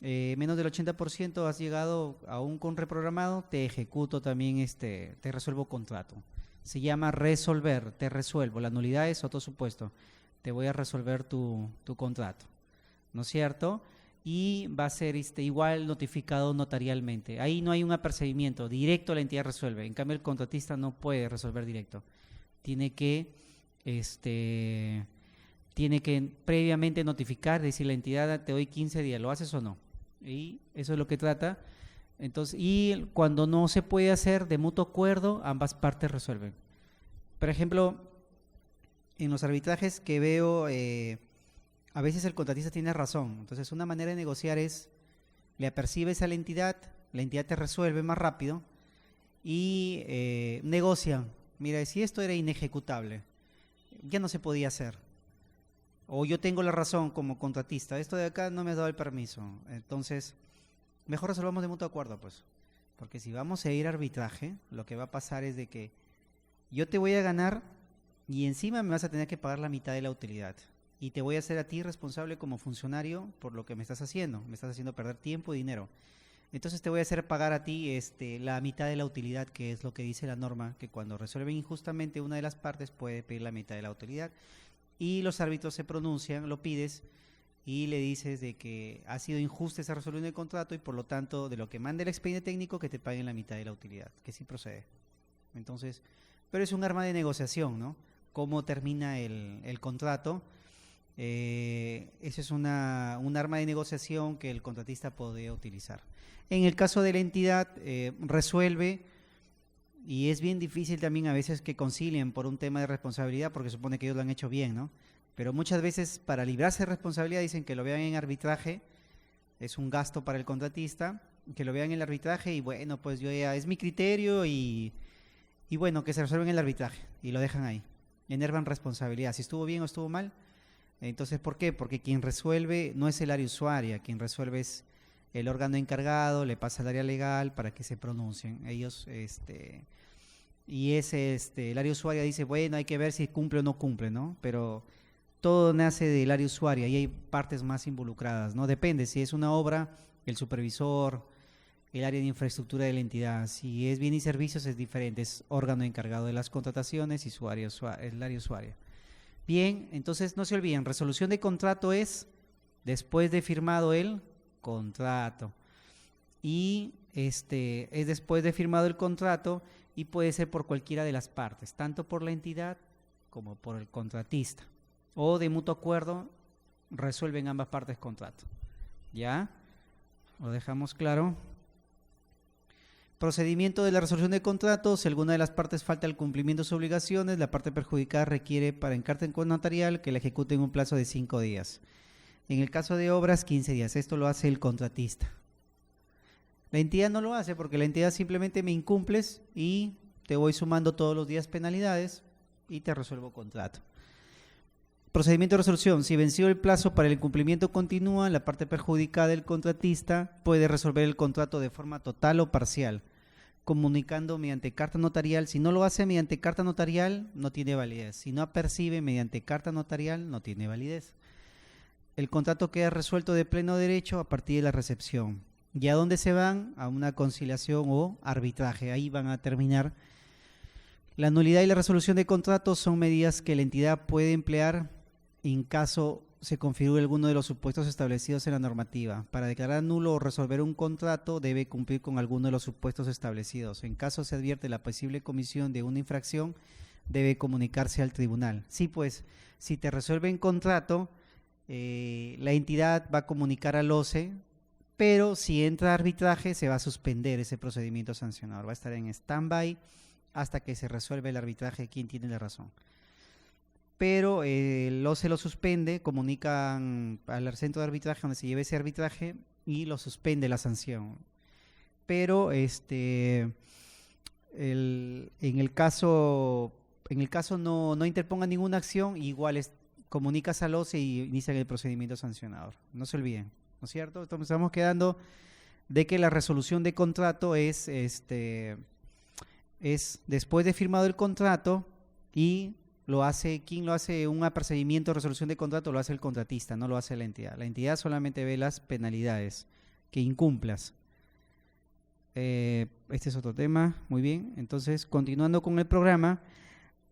menos del 80% has llegado aún con reprogramado, te ejecuto también, te resuelvo contrato. Se llama resolver, te resuelvo. La nulidad es otro supuesto. Te voy a resolver tu contrato, ¿no es cierto? Y va a ser igual notificado notarialmente. Ahí no hay un apercibimiento, directo la entidad resuelve. En cambio, el contratista no puede resolver directo. Tiene que previamente notificar, decir la entidad, te doy 15 días, ¿lo haces o no? Y eso es lo que trata. Entonces, y cuando no se puede hacer de mutuo acuerdo, ambas partes resuelven. Por ejemplo, en los arbitrajes que veo, a veces el contratista tiene razón. Entonces, una manera de negociar es, le apercibes a la entidad te resuelve más rápido y negocian. Mira, si esto era inejecutable, ya no se podía hacer. O yo tengo la razón como contratista, esto de acá no me has dado el permiso. Entonces, mejor resolvamos de mutuo acuerdo, pues. Porque si vamos a ir a arbitraje, lo que va a pasar es de que yo te voy a ganar y encima me vas a tener que pagar la mitad de la utilidad. Y te voy a hacer a ti responsable como funcionario por lo que me estás haciendo. Me estás haciendo perder tiempo y dinero. Entonces te voy a hacer pagar a ti la mitad de la utilidad, que es lo que dice la norma, que cuando resuelven injustamente una de las partes puede pedir la mitad de la utilidad. Y los árbitros se pronuncian, lo pides y le dices de que ha sido injusta esa resolución del contrato y por lo tanto de lo que mande el expediente técnico que te paguen la mitad de la utilidad, que sí procede. Entonces, pero es un arma de negociación, ¿no? Cómo termina el contrato. Eso es un arma de negociación que el contratista puede utilizar. En el caso de la entidad, resuelve, y es bien difícil también a veces que concilien por un tema de responsabilidad, porque supone que ellos lo han hecho bien, ¿no? Pero muchas veces para librarse de responsabilidad dicen que lo vean en arbitraje, es un gasto para el contratista, que lo vean en el arbitraje y bueno, pues yo ya es mi criterio y bueno, que se resuelva en el arbitraje y lo dejan ahí. Enervan responsabilidad, si estuvo bien o estuvo mal. Entonces, ¿por qué? Porque quien resuelve no es el área usuaria, quien resuelve es el órgano encargado, le pasa al área legal para que se pronuncien. Ellos, y el área usuaria dice, bueno, hay que ver si cumple o no cumple, ¿no? Pero todo nace del área usuaria y hay partes más involucradas, ¿no? Depende, si es una obra, el supervisor, el área de infraestructura de la entidad. Si es bien y servicios es diferente, es órgano encargado de las contrataciones y su área el área usuaria. Bien, entonces no se olviden, resolución de contrato es después de firmado el contrato. Y es después de firmado el contrato y puede ser por cualquiera de las partes, tanto por la entidad como por el contratista. O de mutuo acuerdo resuelven ambas partes contrato. ¿Ya? ¿Lo dejamos claro? Procedimiento de la resolución de contrato. Si alguna de las partes falta el cumplimiento de sus obligaciones, la parte perjudicada requiere para encarta en notarial que la ejecute en un plazo de 5 días. En el caso de obras, 15 días. Esto lo hace el contratista. La entidad no lo hace porque la entidad simplemente me incumples y te voy sumando todos los días penalidades y te resuelvo contrato. Procedimiento de resolución. Si venció el plazo para el incumplimiento continúa, la parte perjudicada del contratista puede resolver el contrato de forma total o parcial, comunicando mediante carta notarial. Si no lo hace mediante carta notarial, no tiene validez. Si no apercibe mediante carta notarial, no tiene validez. El contrato queda resuelto de pleno derecho a partir de la recepción. ¿Y a dónde se van? A una conciliación o arbitraje. Ahí van a terminar. La nulidad y la resolución de contratos son medidas que la entidad puede emplear en caso se configure alguno de los supuestos establecidos en la normativa. Para declarar nulo o resolver un contrato debe cumplir con alguno de los supuestos establecidos. En caso se advierte la posible comisión de una infracción, debe comunicarse al tribunal. Sí, pues, si te resuelven contrato, la entidad va a comunicar al OCE pero si entra a arbitraje se va a suspender ese procedimiento sancionador, va a estar en stand-by hasta que se resuelva el arbitraje quién tiene la razón. Pero se lo suspende, comunican al centro de arbitraje donde se lleve ese arbitraje y lo suspende la sanción. Pero en el caso no interponga ninguna acción, igual comunicas al OCE y inician el procedimiento sancionador. No se olviden, ¿no es cierto? Entonces estamos quedando de que la resolución de contrato es después de firmado el contrato y ¿quién lo hace? Un apercibimiento de resolución de contrato lo hace el contratista, no lo hace la entidad. La entidad solamente ve las penalidades que incumplas. Este es otro tema, muy bien. Entonces, continuando con el programa,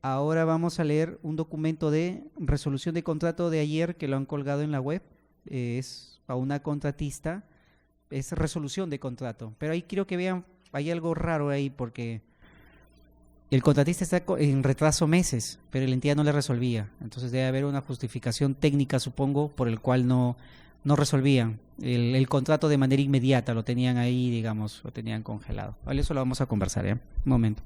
ahora vamos a leer un documento de resolución de contrato de ayer que lo han colgado en la web. Es a una contratista, es resolución de contrato. Pero ahí quiero que vean, hay algo raro ahí porque el contratista está en retraso meses, pero la entidad no le resolvía. Entonces debe haber una justificación técnica, supongo, por el cual no resolvían el contrato de manera inmediata, lo tenían ahí, digamos, lo tenían congelado. Vale, eso lo vamos a conversar, ¿eh? Un momento.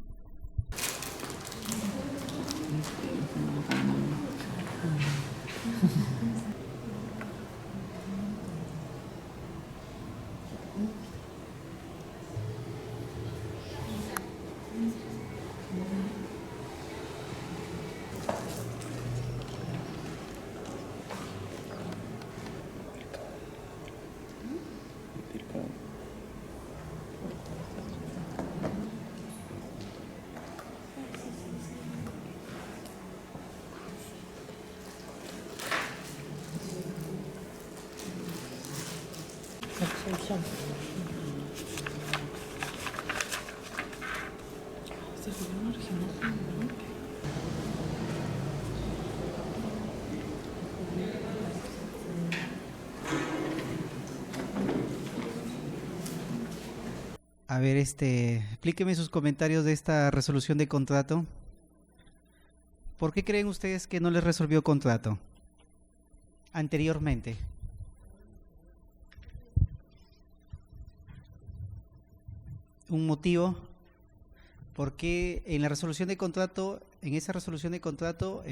A ver, explíqueme sus comentarios de esta resolución de contrato. ¿Por qué creen ustedes que no les resolvió contrato anteriormente? ¿Un motivo? ¿Por qué en la resolución de contrato, en esa resolución de contrato,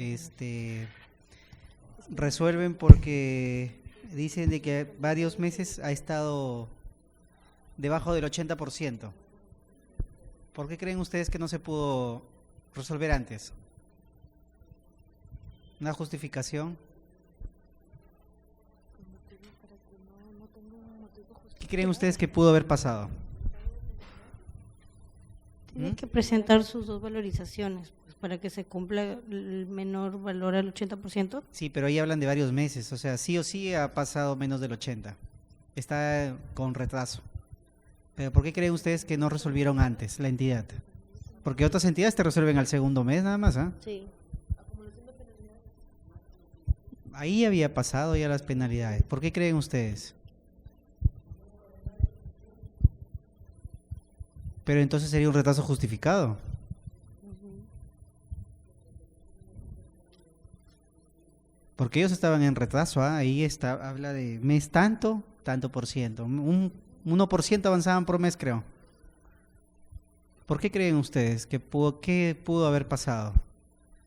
resuelven porque dicen de que varios meses ha estado debajo del 80%? ¿Por qué creen ustedes que no se pudo resolver antes? ¿Una justificación? ¿Qué creen ustedes que pudo haber pasado? Tienen que presentar sus dos valorizaciones pues, para que se cumpla el menor valor al 80%. Sí, pero ahí hablan de varios meses, o sea, sí o sí ha pasado menos del 80%. Está con retraso. ¿Pero por qué creen ustedes que no resolvieron antes la entidad? Porque otras entidades te resuelven al segundo mes nada más, ¿ah? Sí. Ahí había pasado ya las penalidades. ¿Por qué creen ustedes? Pero entonces sería un retraso justificado. Porque ellos estaban en retraso, ¿ah? Ahí habla de mes tanto por ciento. Un 1% avanzaban por mes, creo. ¿Por qué creen ustedes que qué pudo haber pasado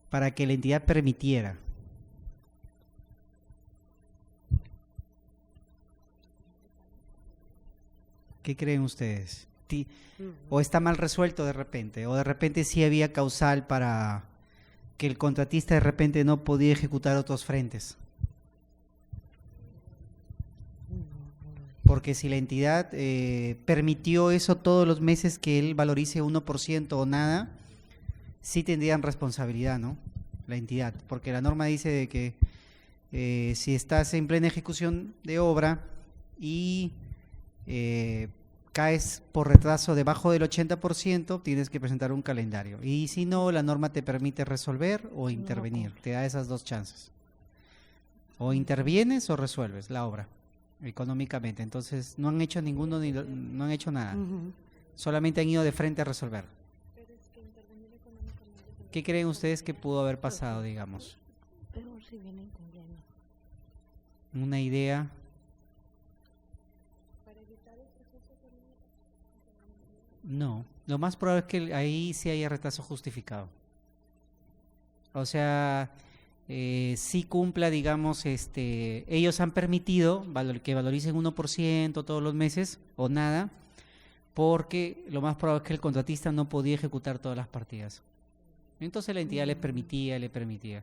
para que la entidad permitiera? ¿Qué creen ustedes? ¿O está mal resuelto de repente? ¿O de repente sí había causal para que el contratista de repente no podía ejecutar otros frentes? Porque si la entidad permitió eso todos los meses que él valorice 1% o nada, sí tendrían responsabilidad, ¿no? La entidad, porque la norma dice de que si estás en plena ejecución de obra y caes por retraso debajo del 80%, tienes que presentar un calendario. Y si no, la norma te permite resolver o intervenir. Te da esas dos chances. O intervienes o resuelves la obra económicamente. Entonces, no han hecho ninguno, no han hecho nada. Solamente han ido de frente a resolver. ¿Qué creen ustedes que pudo haber pasado, digamos? Una idea. No, lo más probable es que ahí sí haya retraso justificado. O sea, sí cumpla, digamos, ellos han permitido que valoricen 1% todos los meses o nada, porque lo más probable es que el contratista no podía ejecutar todas las partidas. Entonces la entidad le permitía.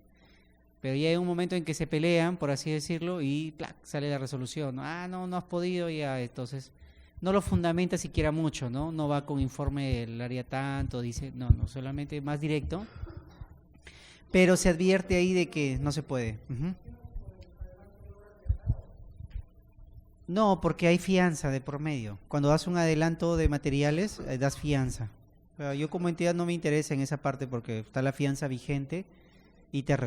Pero ya hay un momento en que se pelean, por así decirlo, y ¡plac!, sale la resolución. No has podido, ya, entonces no lo fundamenta siquiera mucho, ¿no? No va con informe del área tanto, dice, no, solamente más directo. Pero se advierte ahí de que no se puede. Uh-huh. No, porque hay fianza de por medio. Cuando das un adelanto de materiales, das fianza. Pero yo como entidad no me interesa en esa parte porque está la fianza vigente y te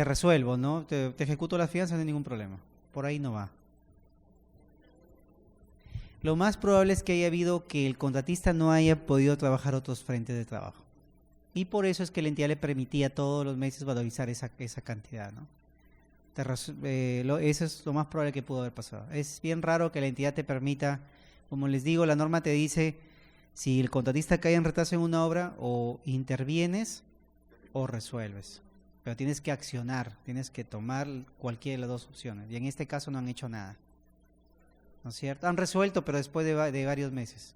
resuelvo, ¿no? Te ejecuto la fianza, no hay ningún problema. Por ahí no va. Lo más probable es que haya habido que el contratista no haya podido trabajar otros frentes de trabajo. Y por eso es que la entidad le permitía todos los meses valorizar esa cantidad, ¿no? Eso es lo más probable que pudo haber pasado. Es bien raro que la entidad te permita, como les digo, la norma te dice, si el contratista cae en retraso en una obra, o intervienes o resuelves. Pero tienes que accionar, tienes que tomar cualquiera de las dos opciones. Y en este caso no han hecho nada, ¿no es cierto? Han resuelto, pero después de varios meses.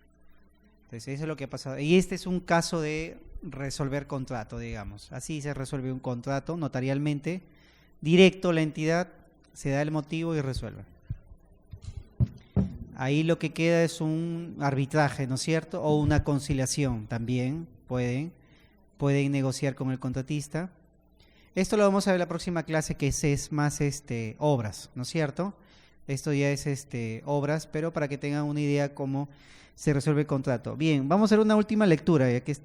Entonces eso es lo que ha pasado. Y este es un caso de resolver contrato, digamos. Así se resuelve un contrato notarialmente, directo, la entidad se da el motivo y resuelve. Ahí lo que queda es un arbitraje, ¿no es cierto? O una conciliación también, pueden negociar con el contratista. Esto lo vamos a ver en la próxima clase, que es más obras, ¿no es cierto? Esto ya es obras, pero para que tengan una idea cómo se resuelve el contrato. Bien, vamos a hacer una última lectura, ya que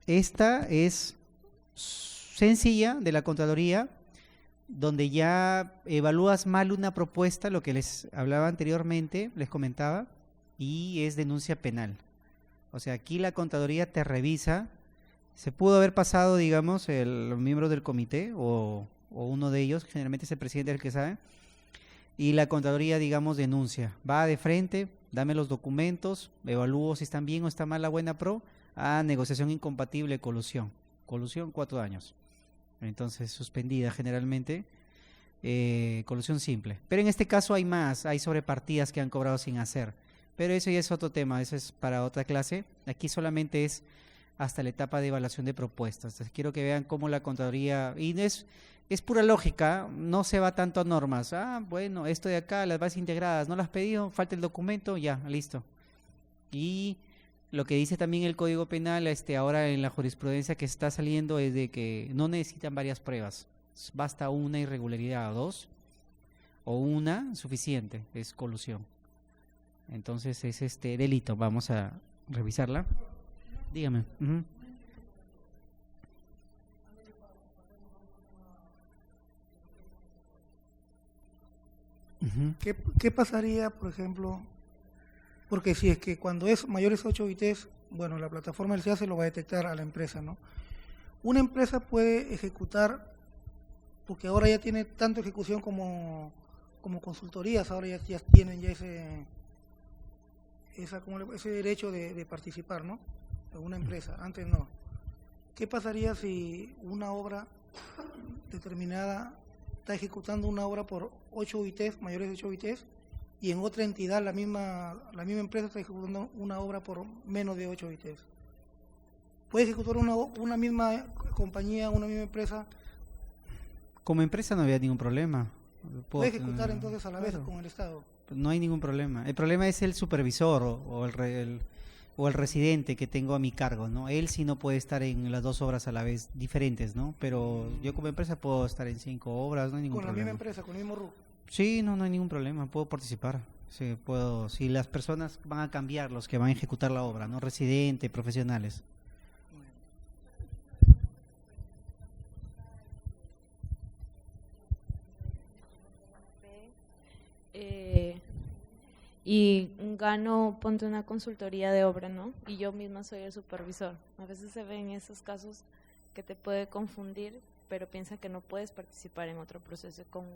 esta es sencilla, de la Contraloría, donde ya evalúas mal una propuesta, lo que les hablaba anteriormente, les comentaba, y es denuncia penal. O sea, aquí la Contraloría te revisa, se pudo haber pasado, digamos, los miembros del comité, o uno de ellos, generalmente es el presidente el que sabe, y la Contraloría, digamos, denuncia, va de frente, dame los documentos, evalúo si están bien o está mal la buena pro, negociación incompatible, colusión 4 años. Entonces, suspendida generalmente, colusión simple. Pero en este caso hay más, hay sobrepartidas que han cobrado sin hacer. Pero eso ya es otro tema, eso es para otra clase. Aquí solamente es hasta la etapa de evaluación de propuestas. Entonces, quiero que vean cómo la Contraloría, y es pura lógica, no se va tanto a normas. Bueno, esto de acá, las bases integradas, no las has pedido, falta el documento, ya, listo. Y lo que dice también el Código Penal ahora en la jurisprudencia que está saliendo es de que no necesitan varias pruebas, basta una irregularidad o dos, o una suficiente, es colusión. Entonces es delito, vamos a revisarla. Dígame. Uh-huh. Uh-huh. ¿Qué pasaría, por ejemplo? Porque si es que cuando es mayores a 8 bits, bueno, la plataforma del SEA se lo va a detectar a la empresa, ¿no? Una empresa puede ejecutar, porque ahora ya tiene tanto ejecución como consultorías, ahora ya tienen ya ese derecho de participar, ¿no? En una empresa, antes no. ¿Qué pasaría si una obra determinada está ejecutando una obra por 8 bits, mayores de 8 bits, y en otra entidad la misma empresa está ejecutando una obra por menos de 8 bits? ¿Puede ejecutar una misma compañía, una misma empresa? Como empresa no había ningún problema. ¿Puede ejecutar entonces a la vez con el Estado? No hay ningún problema. El problema es el supervisor o el residente que tengo a mi cargo, ¿no? Él sí no puede estar en las 2 obras a la vez, diferentes, ¿no? Pero yo como empresa puedo estar en 5 obras, no hay ningún problema. ¿Con la misma empresa, con el mismo RUC? Sí, no hay ningún problema, puedo participar. Sí, puedo. Si las personas van a cambiar, los que van a ejecutar la obra, ¿no? Residente, profesionales. Y gano, ponte una consultoría de obra, ¿no? Y yo misma soy el supervisor. A veces se ven esos casos que te puede confundir, pero piensa que no puedes participar en otro proceso con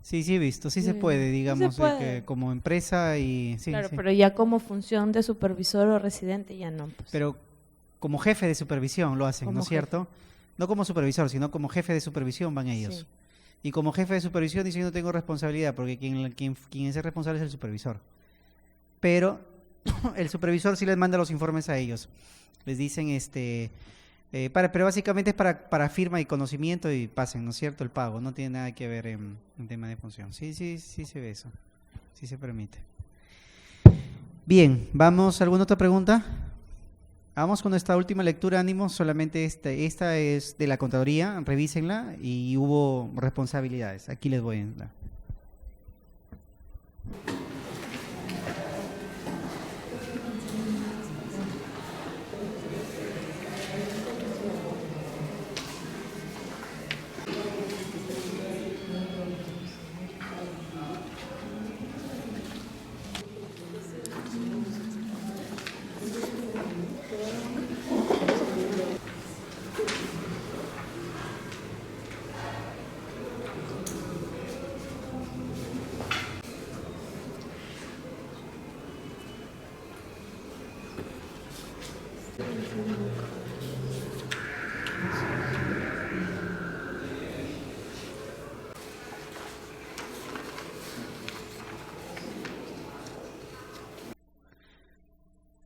Sí, sí he visto, sí se puede, digamos, se puede. que como empresa y sí, Claro, sí. pero ya como función de supervisor o residente ya no. Pues. Pero como jefe de supervisión lo hacen, Como ¿no es cierto? No como supervisor, sino como jefe de supervisión van ellos. Sí. Y como jefe de supervisión dicen, yo no tengo responsabilidad, porque quien es el responsable es el supervisor. Pero el supervisor sí les manda los informes a ellos. Les dicen, pero básicamente es para firma y conocimiento y pasen, ¿no es cierto? El pago, no tiene nada que ver en tema de función. Sí, sí, sí se ve eso. Sí se permite. Bien, vamos, ¿alguna otra pregunta? Vamos con esta última lectura, ánimo, solamente esta es de la contaduría, revísenla y hubo responsabilidades. Aquí les voy a dar.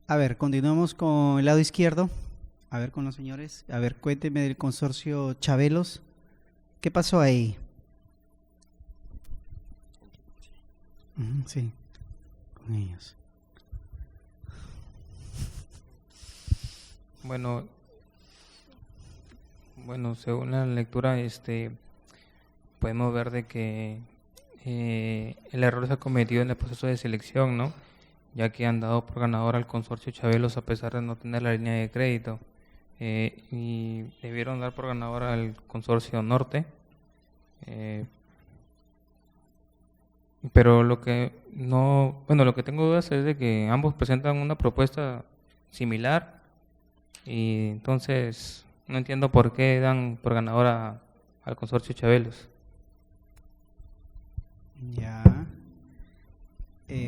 A ver, continuamos con el lado izquierdo. A ver, con los señores. A ver, cuénteme del consorcio Chabelos. ¿Qué pasó ahí? Sí, con ellos. Bueno, según la lectura, podemos ver de que el error se ha cometido en el proceso de selección, ¿no? Ya que han dado por ganador al consorcio Chabelos a pesar de no tener la línea de crédito, y debieron dar por ganador al consorcio Norte, pero lo que tengo dudas es de que ambos presentan una propuesta similar y entonces no entiendo por qué dan por ganador al consorcio Chabelos. Ya.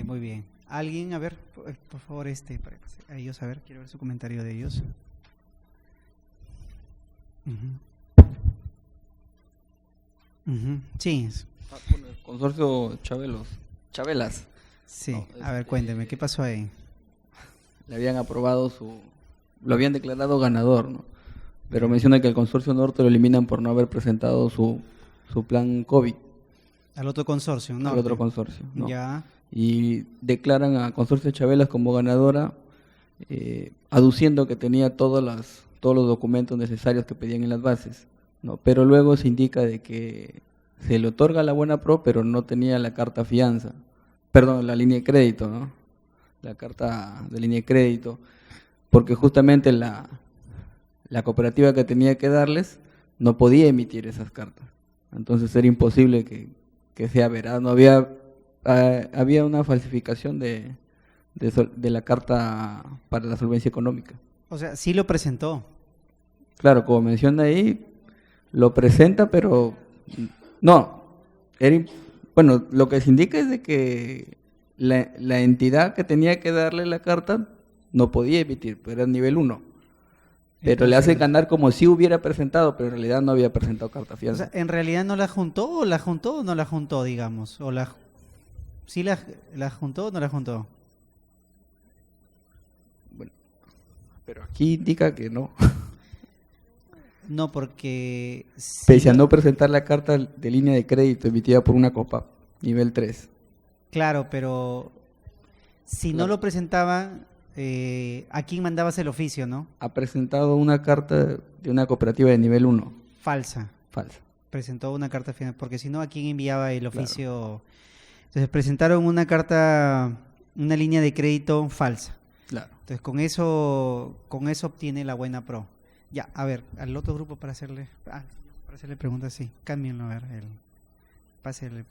Muy bien. ¿Alguien? A ver, por favor, para a ellos, a ver, quiero ver su comentario de ellos. Sí. Bueno, el consorcio Chabelas. Sí, No, a ver, cuénteme, ¿qué pasó ahí? Le habían aprobado lo habían declarado ganador, ¿no? Pero menciona que el consorcio Norte lo eliminan por no haber presentado su plan COVID. Al otro consorcio, ¿no? Al otro consorcio, ¿no? Ya. Y declaran a consorcio Chabelas como ganadora, aduciendo que tenía todos los documentos necesarios que pedían en las bases, ¿no? Pero luego se indica de que se le otorga la buena pro, pero no tenía la carta fianza, perdón, la línea de crédito, ¿no? La carta de línea de crédito, porque justamente la cooperativa que tenía que darles no podía emitir esas cartas. Entonces era imposible que sea veraz, no había una falsificación de la carta para la solvencia económica. O sea, sí lo presentó. Claro, como menciona ahí, lo presenta, pero no. Lo que se indica es de que la entidad que tenía que darle la carta no podía emitir, pero era nivel 1. Pero entonces, le hace ganar como si hubiera presentado, pero en realidad no había presentado carta fianza. O sea, ¿en realidad no la juntó o la juntó o no la juntó, digamos? ¿O sí la juntó o no la juntó? Bueno, pero aquí indica que no. No, porque... Pese a no presentar la carta de línea de crédito emitida por una copa, nivel 3. Claro, pero si no lo presentaba, ¿a quién mandabas el oficio, no? Ha presentado una carta de una cooperativa de nivel 1. Falsa. Presentó una carta final, porque si no, ¿a quién enviaba el oficio? Claro. Entonces presentaron una línea de crédito falsa. Claro. Entonces con eso obtiene la buena pro. Ya, a ver, al otro grupo para hacerle preguntas, sí, cámbienlo, a ver, pásele.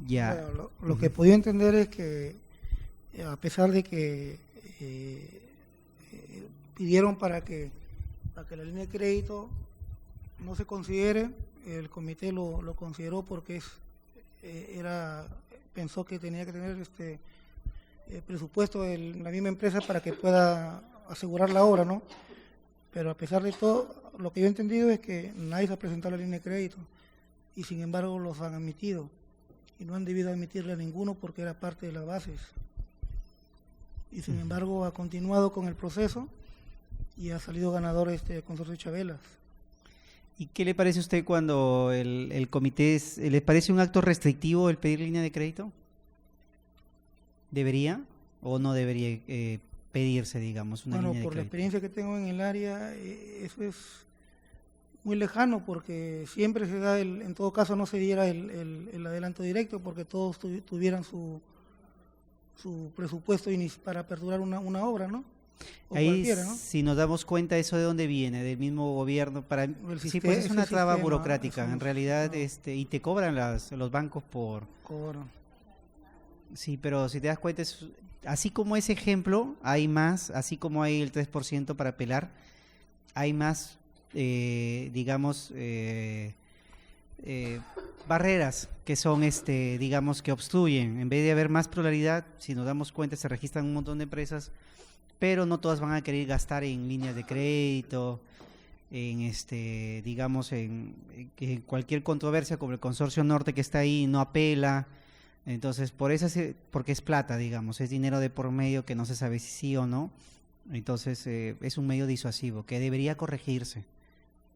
Ya. Bueno, lo que he podido entender es que a pesar de que pidieron para que la línea de crédito no se considere, el comité lo consideró porque pensó que tenía que tener presupuesto de la misma empresa para que pueda asegurar la obra, ¿no? Pero a pesar de todo, lo que yo he entendido es que nadie se ha presentado la línea de crédito y sin embargo los han admitido y no han debido admitirle a ninguno porque era parte de las bases. Y sin embargo ha continuado con el proceso y ha salido ganador consorcio Chabelas. ¿Y qué le parece a usted cuando el comité le parece un acto restrictivo el pedir línea de crédito? ¿Debería o no debería pedirse, digamos, una línea de crédito? Por la experiencia que tengo en el área, eso es muy lejano porque siempre se da, en todo caso no se diera el adelanto directo porque todos tuvieran su presupuesto para aperturar una obra, ¿no? O ahí, ¿no? si nos damos cuenta, ¿eso de dónde viene? ¿Del mismo gobierno? Sí, pues es una traba burocrática, en realidad, y te cobran los bancos por... Cobran. Sí, pero si te das cuenta, así como ese ejemplo, hay más, así como hay el 3% para apelar, hay más, digamos, barreras que son, digamos, que obstruyen. En vez de haber más pluralidad, si nos damos cuenta, se registran un montón de empresas, pero no todas van a querer gastar en líneas de crédito, en digamos, en cualquier controversia como el Consorcio Norte que está ahí no apela. Entonces, porque es plata, digamos, es dinero de por medio que no se sabe si sí o no. Entonces, es un medio disuasivo que debería corregirse,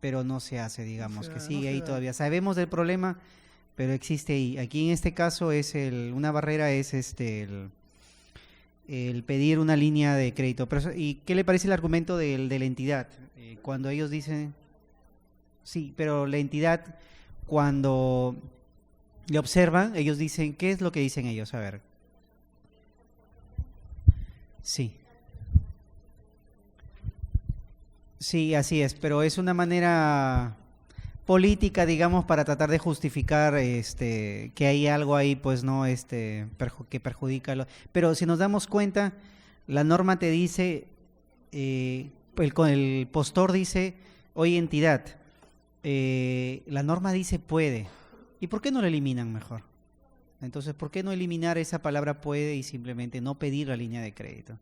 pero no se hace, digamos, que sigue ahí todavía. Sabemos del problema, pero existe ahí. Aquí en este caso una barrera es el pedir una línea de crédito. Pero, ¿y qué le parece el argumento de la entidad? Cuando ellos dicen, sí, pero la entidad, cuando le observan, ellos dicen, ¿qué es lo que dicen ellos? A ver. Sí. Sí, así es, pero es una manera política, digamos, para tratar de justificar que hay algo ahí, pues no, que perjudica. Pero si nos damos cuenta, la norma te dice, el postor dice, oye, entidad, la norma dice puede. ¿Y por qué no la eliminan mejor? Entonces, ¿por qué no eliminar esa palabra puede y simplemente no pedir la línea de crédito?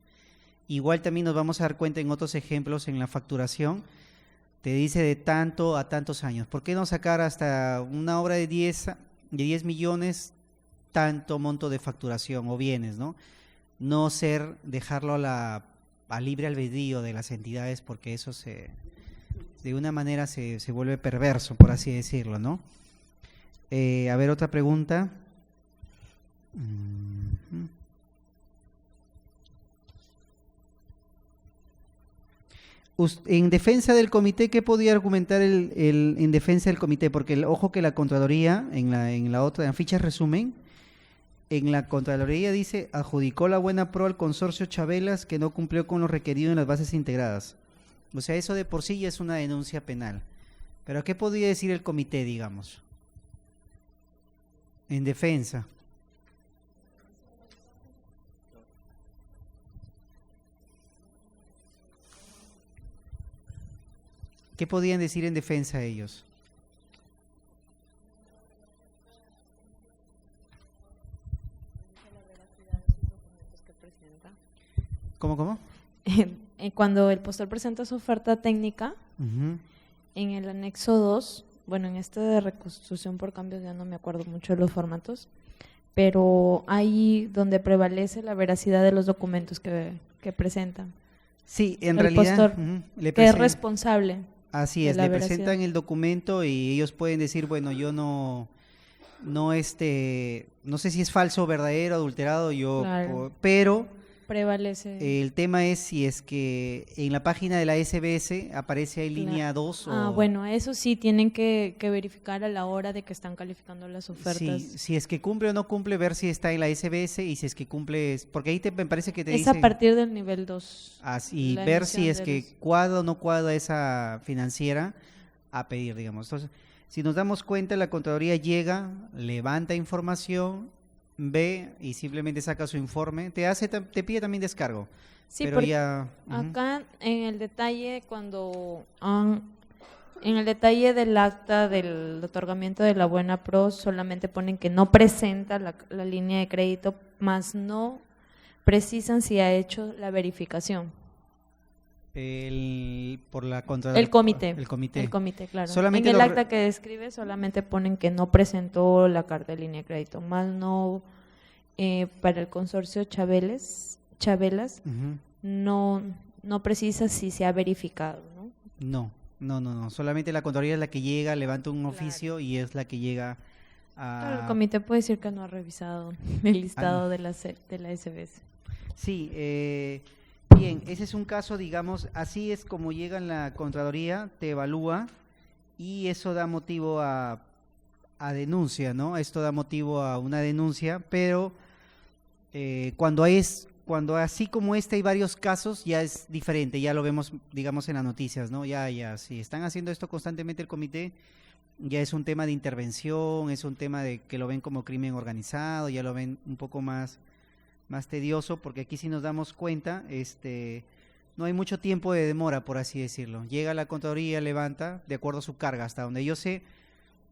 Igual también nos vamos a dar cuenta en otros ejemplos en la facturación, te dice de tanto a tantos años. ¿Por qué no sacar hasta una obra de 10 millones tanto monto de facturación o bienes, ¿no? No dejarlo a libre albedrío de las entidades porque eso de una manera se vuelve perverso, por así decirlo, ¿no? A ver, otra pregunta. En defensa del comité, ¿qué podía argumentar en defensa del comité? Porque ojo que la Contraloría, en la otra, en fichas resumen, en la Contraloría dice, adjudicó la buena pro al consorcio Chabelas que no cumplió con lo requerido en las bases integradas. O sea, eso de por sí ya es una denuncia penal. Pero ¿qué podría decir el comité, digamos? En defensa. ¿Qué podían decir en defensa ellos? ¿Cómo? Cuando el postor presenta su oferta técnica, en el anexo 2, bueno, en este de reconstrucción por cambios ya no me acuerdo mucho de los formatos, pero ahí donde prevalece la veracidad de los documentos que presentan. Sí, en el realidad postor, que es responsable. Así es, le presentan el documento y ellos pueden decir, bueno, yo no sé si es falso o verdadero, adulterado, claro. Pero prevalece. El tema es si es que en la página de la SBS aparece ahí línea 2 o... bueno, eso sí tienen que verificar a la hora de que están calificando las ofertas. Sí, si es que cumple o no cumple, ver si está en la SBS y si es que cumple, porque ahí me parece que te dice... Es a partir del nivel 2. Así, ver si es que cuadra o no cuadra esa financiera a pedir, digamos. Entonces, si nos damos cuenta, la Contraloría llega, levanta información, ve y simplemente saca su informe, te pide también descargo. Sí, pero ya acá en el detalle cuando En el detalle del acta del otorgamiento de la buena pro solamente ponen que no presenta la línea de crédito, más no precisan si ha hecho la verificación. Por la contra El comité. El comité. El comité, claro. Solamente en el lo acta que describe solamente ponen que no presentó la carta de línea de crédito, más no para el consorcio Chabelas Ujú. no precisa si se ha verificado, ¿no? No. Solamente la Contraloría es la que llega, levanta un oficio y es la que llega Claro, el a... comité puede decir que no ha revisado el listado no. de la SBS. Sí, bien, ese es un caso, digamos, así es como llega en la Contraloría, te evalúa y eso da motivo a denuncia, ¿no? Esto da motivo a una denuncia, pero cuando así como este hay varios casos, ya es diferente, ya lo vemos, digamos, en las noticias, ¿no? Ya, si están haciendo esto constantemente el comité, ya es un tema de intervención, es un tema de que lo ven como crimen organizado, ya lo ven un poco más tedioso, porque aquí sí nos damos cuenta, no hay mucho tiempo de demora, por así decirlo. Llega la Contraloría, levanta, de acuerdo a su carga, hasta donde yo sé,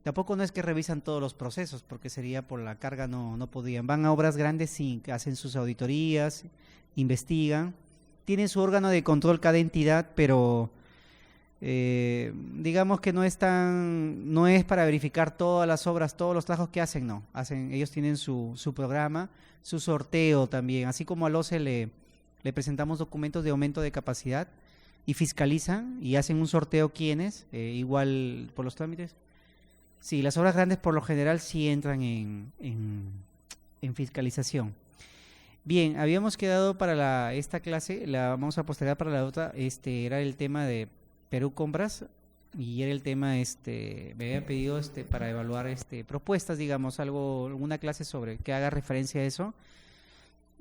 tampoco no es que revisan todos los procesos, porque sería por la carga, no podían. Van a obras grandes, sí, hacen sus auditorías, investigan, tienen su órgano de control cada entidad, pero digamos que no es para verificar todas las obras, todos los trabajos que hacen, no. Ellos tienen su programa, su sorteo también, así como al OCE le presentamos documentos de aumento de capacidad y fiscalizan y hacen un sorteo quiénes, igual por los trámites. Sí, las obras grandes por lo general sí entran en fiscalización. Bien, habíamos quedado para esta clase, la vamos a postergar para la otra, era el tema de Perú Compras y era el tema, me habían pedido para evaluar propuestas, digamos, alguna clase sobre que haga referencia a eso,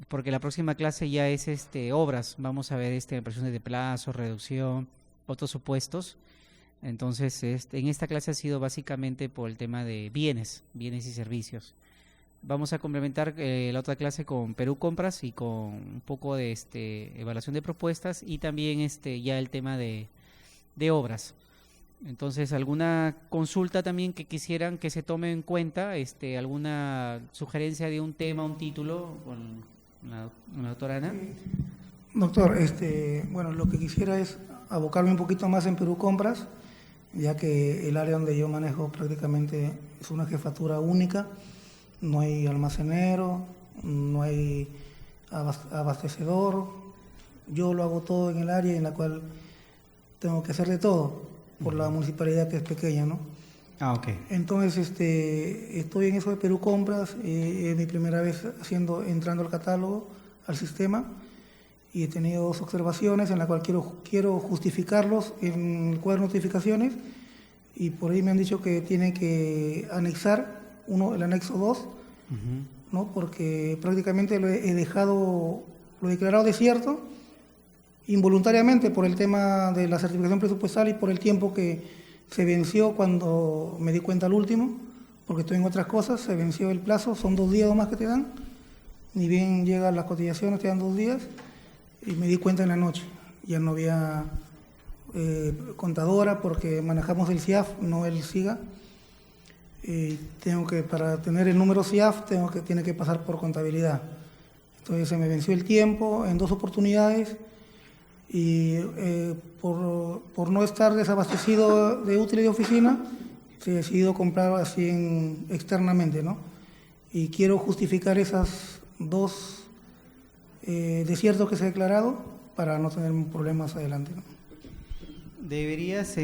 porque la próxima clase ya es obras, vamos a ver precisiones de plazo, reducción, otros supuestos. Entonces, en esta clase ha sido básicamente por el tema de bienes y servicios. Vamos a complementar la otra clase con Perú Compras y con un poco de evaluación de propuestas y también ya el tema de obras. Entonces, alguna consulta también que quisieran que se tome en cuenta, alguna sugerencia de un tema, un título, con la doctora Ana. Doctor, bueno, lo que quisiera es abocarme un poquito más en Perú Compras, ya que el área donde yo manejo prácticamente es una jefatura única, no hay almacenero, no hay abastecedor, yo lo hago todo en el área en la cual tengo que hacer de todo, por la municipalidad que es pequeña, ¿no? Ah, ok. Entonces, estoy en eso de Perú Compras, es mi primera vez entrando al catálogo, al sistema, y he tenido 2 observaciones en las cuales quiero justificarlos en el cuaderno de notificaciones, y por ahí me han dicho que tienen que anexar el anexo 2, ¿no? Porque prácticamente lo he declarado desierto involuntariamente por el tema de la certificación presupuestal y por el tiempo que se venció cuando me di cuenta al último, porque estoy en otras cosas, se venció el plazo, son 2 días o más que te dan, ni bien llegan las cotizaciones, te dan 2 días, y me di cuenta en la noche, ya no había contadora porque manejamos el CIAF, no el SIGA. Para tener el número CIAF tiene que pasar por contabilidad. Entonces se me venció el tiempo en 2 oportunidades y por no estar desabastecido de útiles de oficina, se ha decidido comprar así externamente, ¿no? Y quiero justificar esas 2 desiertos que se ha declarado para no tener problemas adelante, ¿no? Deberías,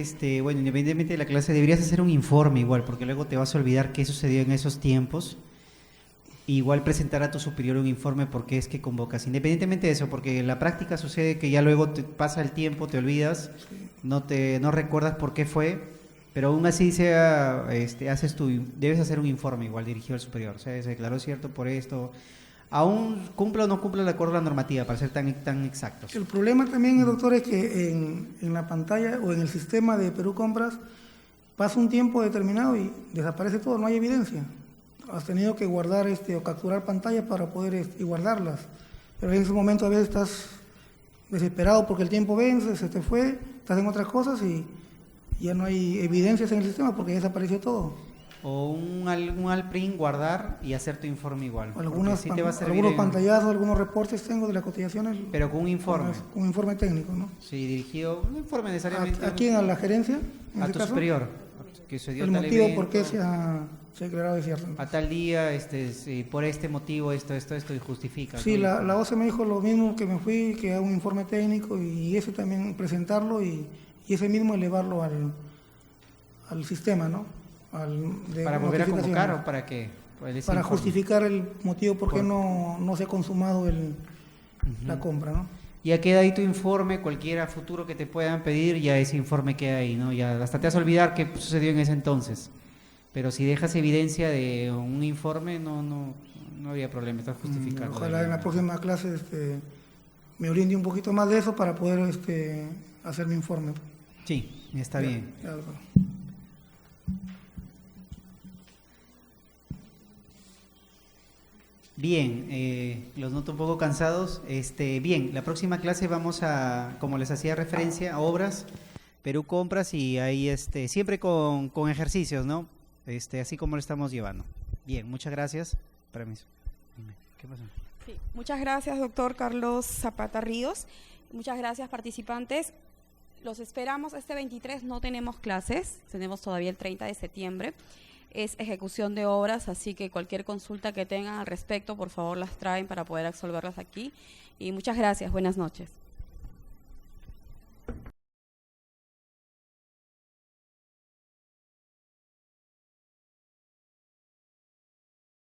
bueno, independientemente de la clase, deberías hacer un informe igual, porque luego te vas a olvidar qué sucedió en esos tiempos. Igual presentar a tu superior un informe porque es que convocas, independientemente de eso, porque en la práctica sucede que ya luego te pasa el tiempo, te olvidas, no recuerdas por qué fue, pero aún así debes hacer un informe igual dirigido al superior, o sea, se declaró cierto por esto, aún cumpla o no cumpla de acuerdo a la normativa, para ser tan exactos. El problema también, doctor, es que en la pantalla o en el sistema de Perú Compras pasa un tiempo determinado y desaparece todo, no hay evidencia. Has tenido que guardar o capturar pantallas para poder y guardarlas, pero en ese momento a veces estás desesperado porque el tiempo vence, se te fue, estás en otras cosas y ya no hay evidencias en el sistema porque ya desapareció todo. O un Alprint, guardar y hacer tu informe igual. Algunos Sí te va a servir pantallazos, algunos reportes tengo de las cotizaciones. Pero con un informe. Un informe técnico, ¿no? Sí, dirigido, un informe necesariamente. ¿A quién? ¿A la gerencia? A tu superior. Que se dio el tal motivo evento, por qué se ha declarado desierto. a tal día, por este motivo, esto y justifica. Sí, ¿no? la OCE me dijo lo mismo que me fui, que haga un informe técnico y ese también presentarlo y ese mismo elevarlo al sistema, ¿no? Para volver a convocar o para qué? Para justificar el motivo por qué no se ha consumado la compra, ¿no? Ya queda ahí tu informe, cualquiera futuro que te puedan pedir, ya ese informe queda ahí, ¿no? Ya hasta te vas a olvidar qué sucedió en ese entonces. Pero si dejas evidencia de un informe, no había problema, estás justificando. Ojalá en la próxima clase me oriente un poquito más de eso para poder hacer mi informe. Sí, está bien. Ya. Bien, los noto un poco cansados. Bien, la próxima clase vamos a, como les hacía referencia, a obras, Perú Compras y ahí siempre con ejercicios, ¿no? Así como lo estamos llevando. Bien, muchas gracias. Permiso. Dime, ¿qué pasó? Sí, muchas gracias, doctor Carlos Zapata Ríos. Muchas gracias, participantes. Los esperamos este 23, no tenemos clases, tenemos todavía el 30 de septiembre. Es ejecución de obras, así que cualquier consulta que tengan al respecto, por favor las traen para poder resolverlas aquí. Y muchas gracias, buenas noches.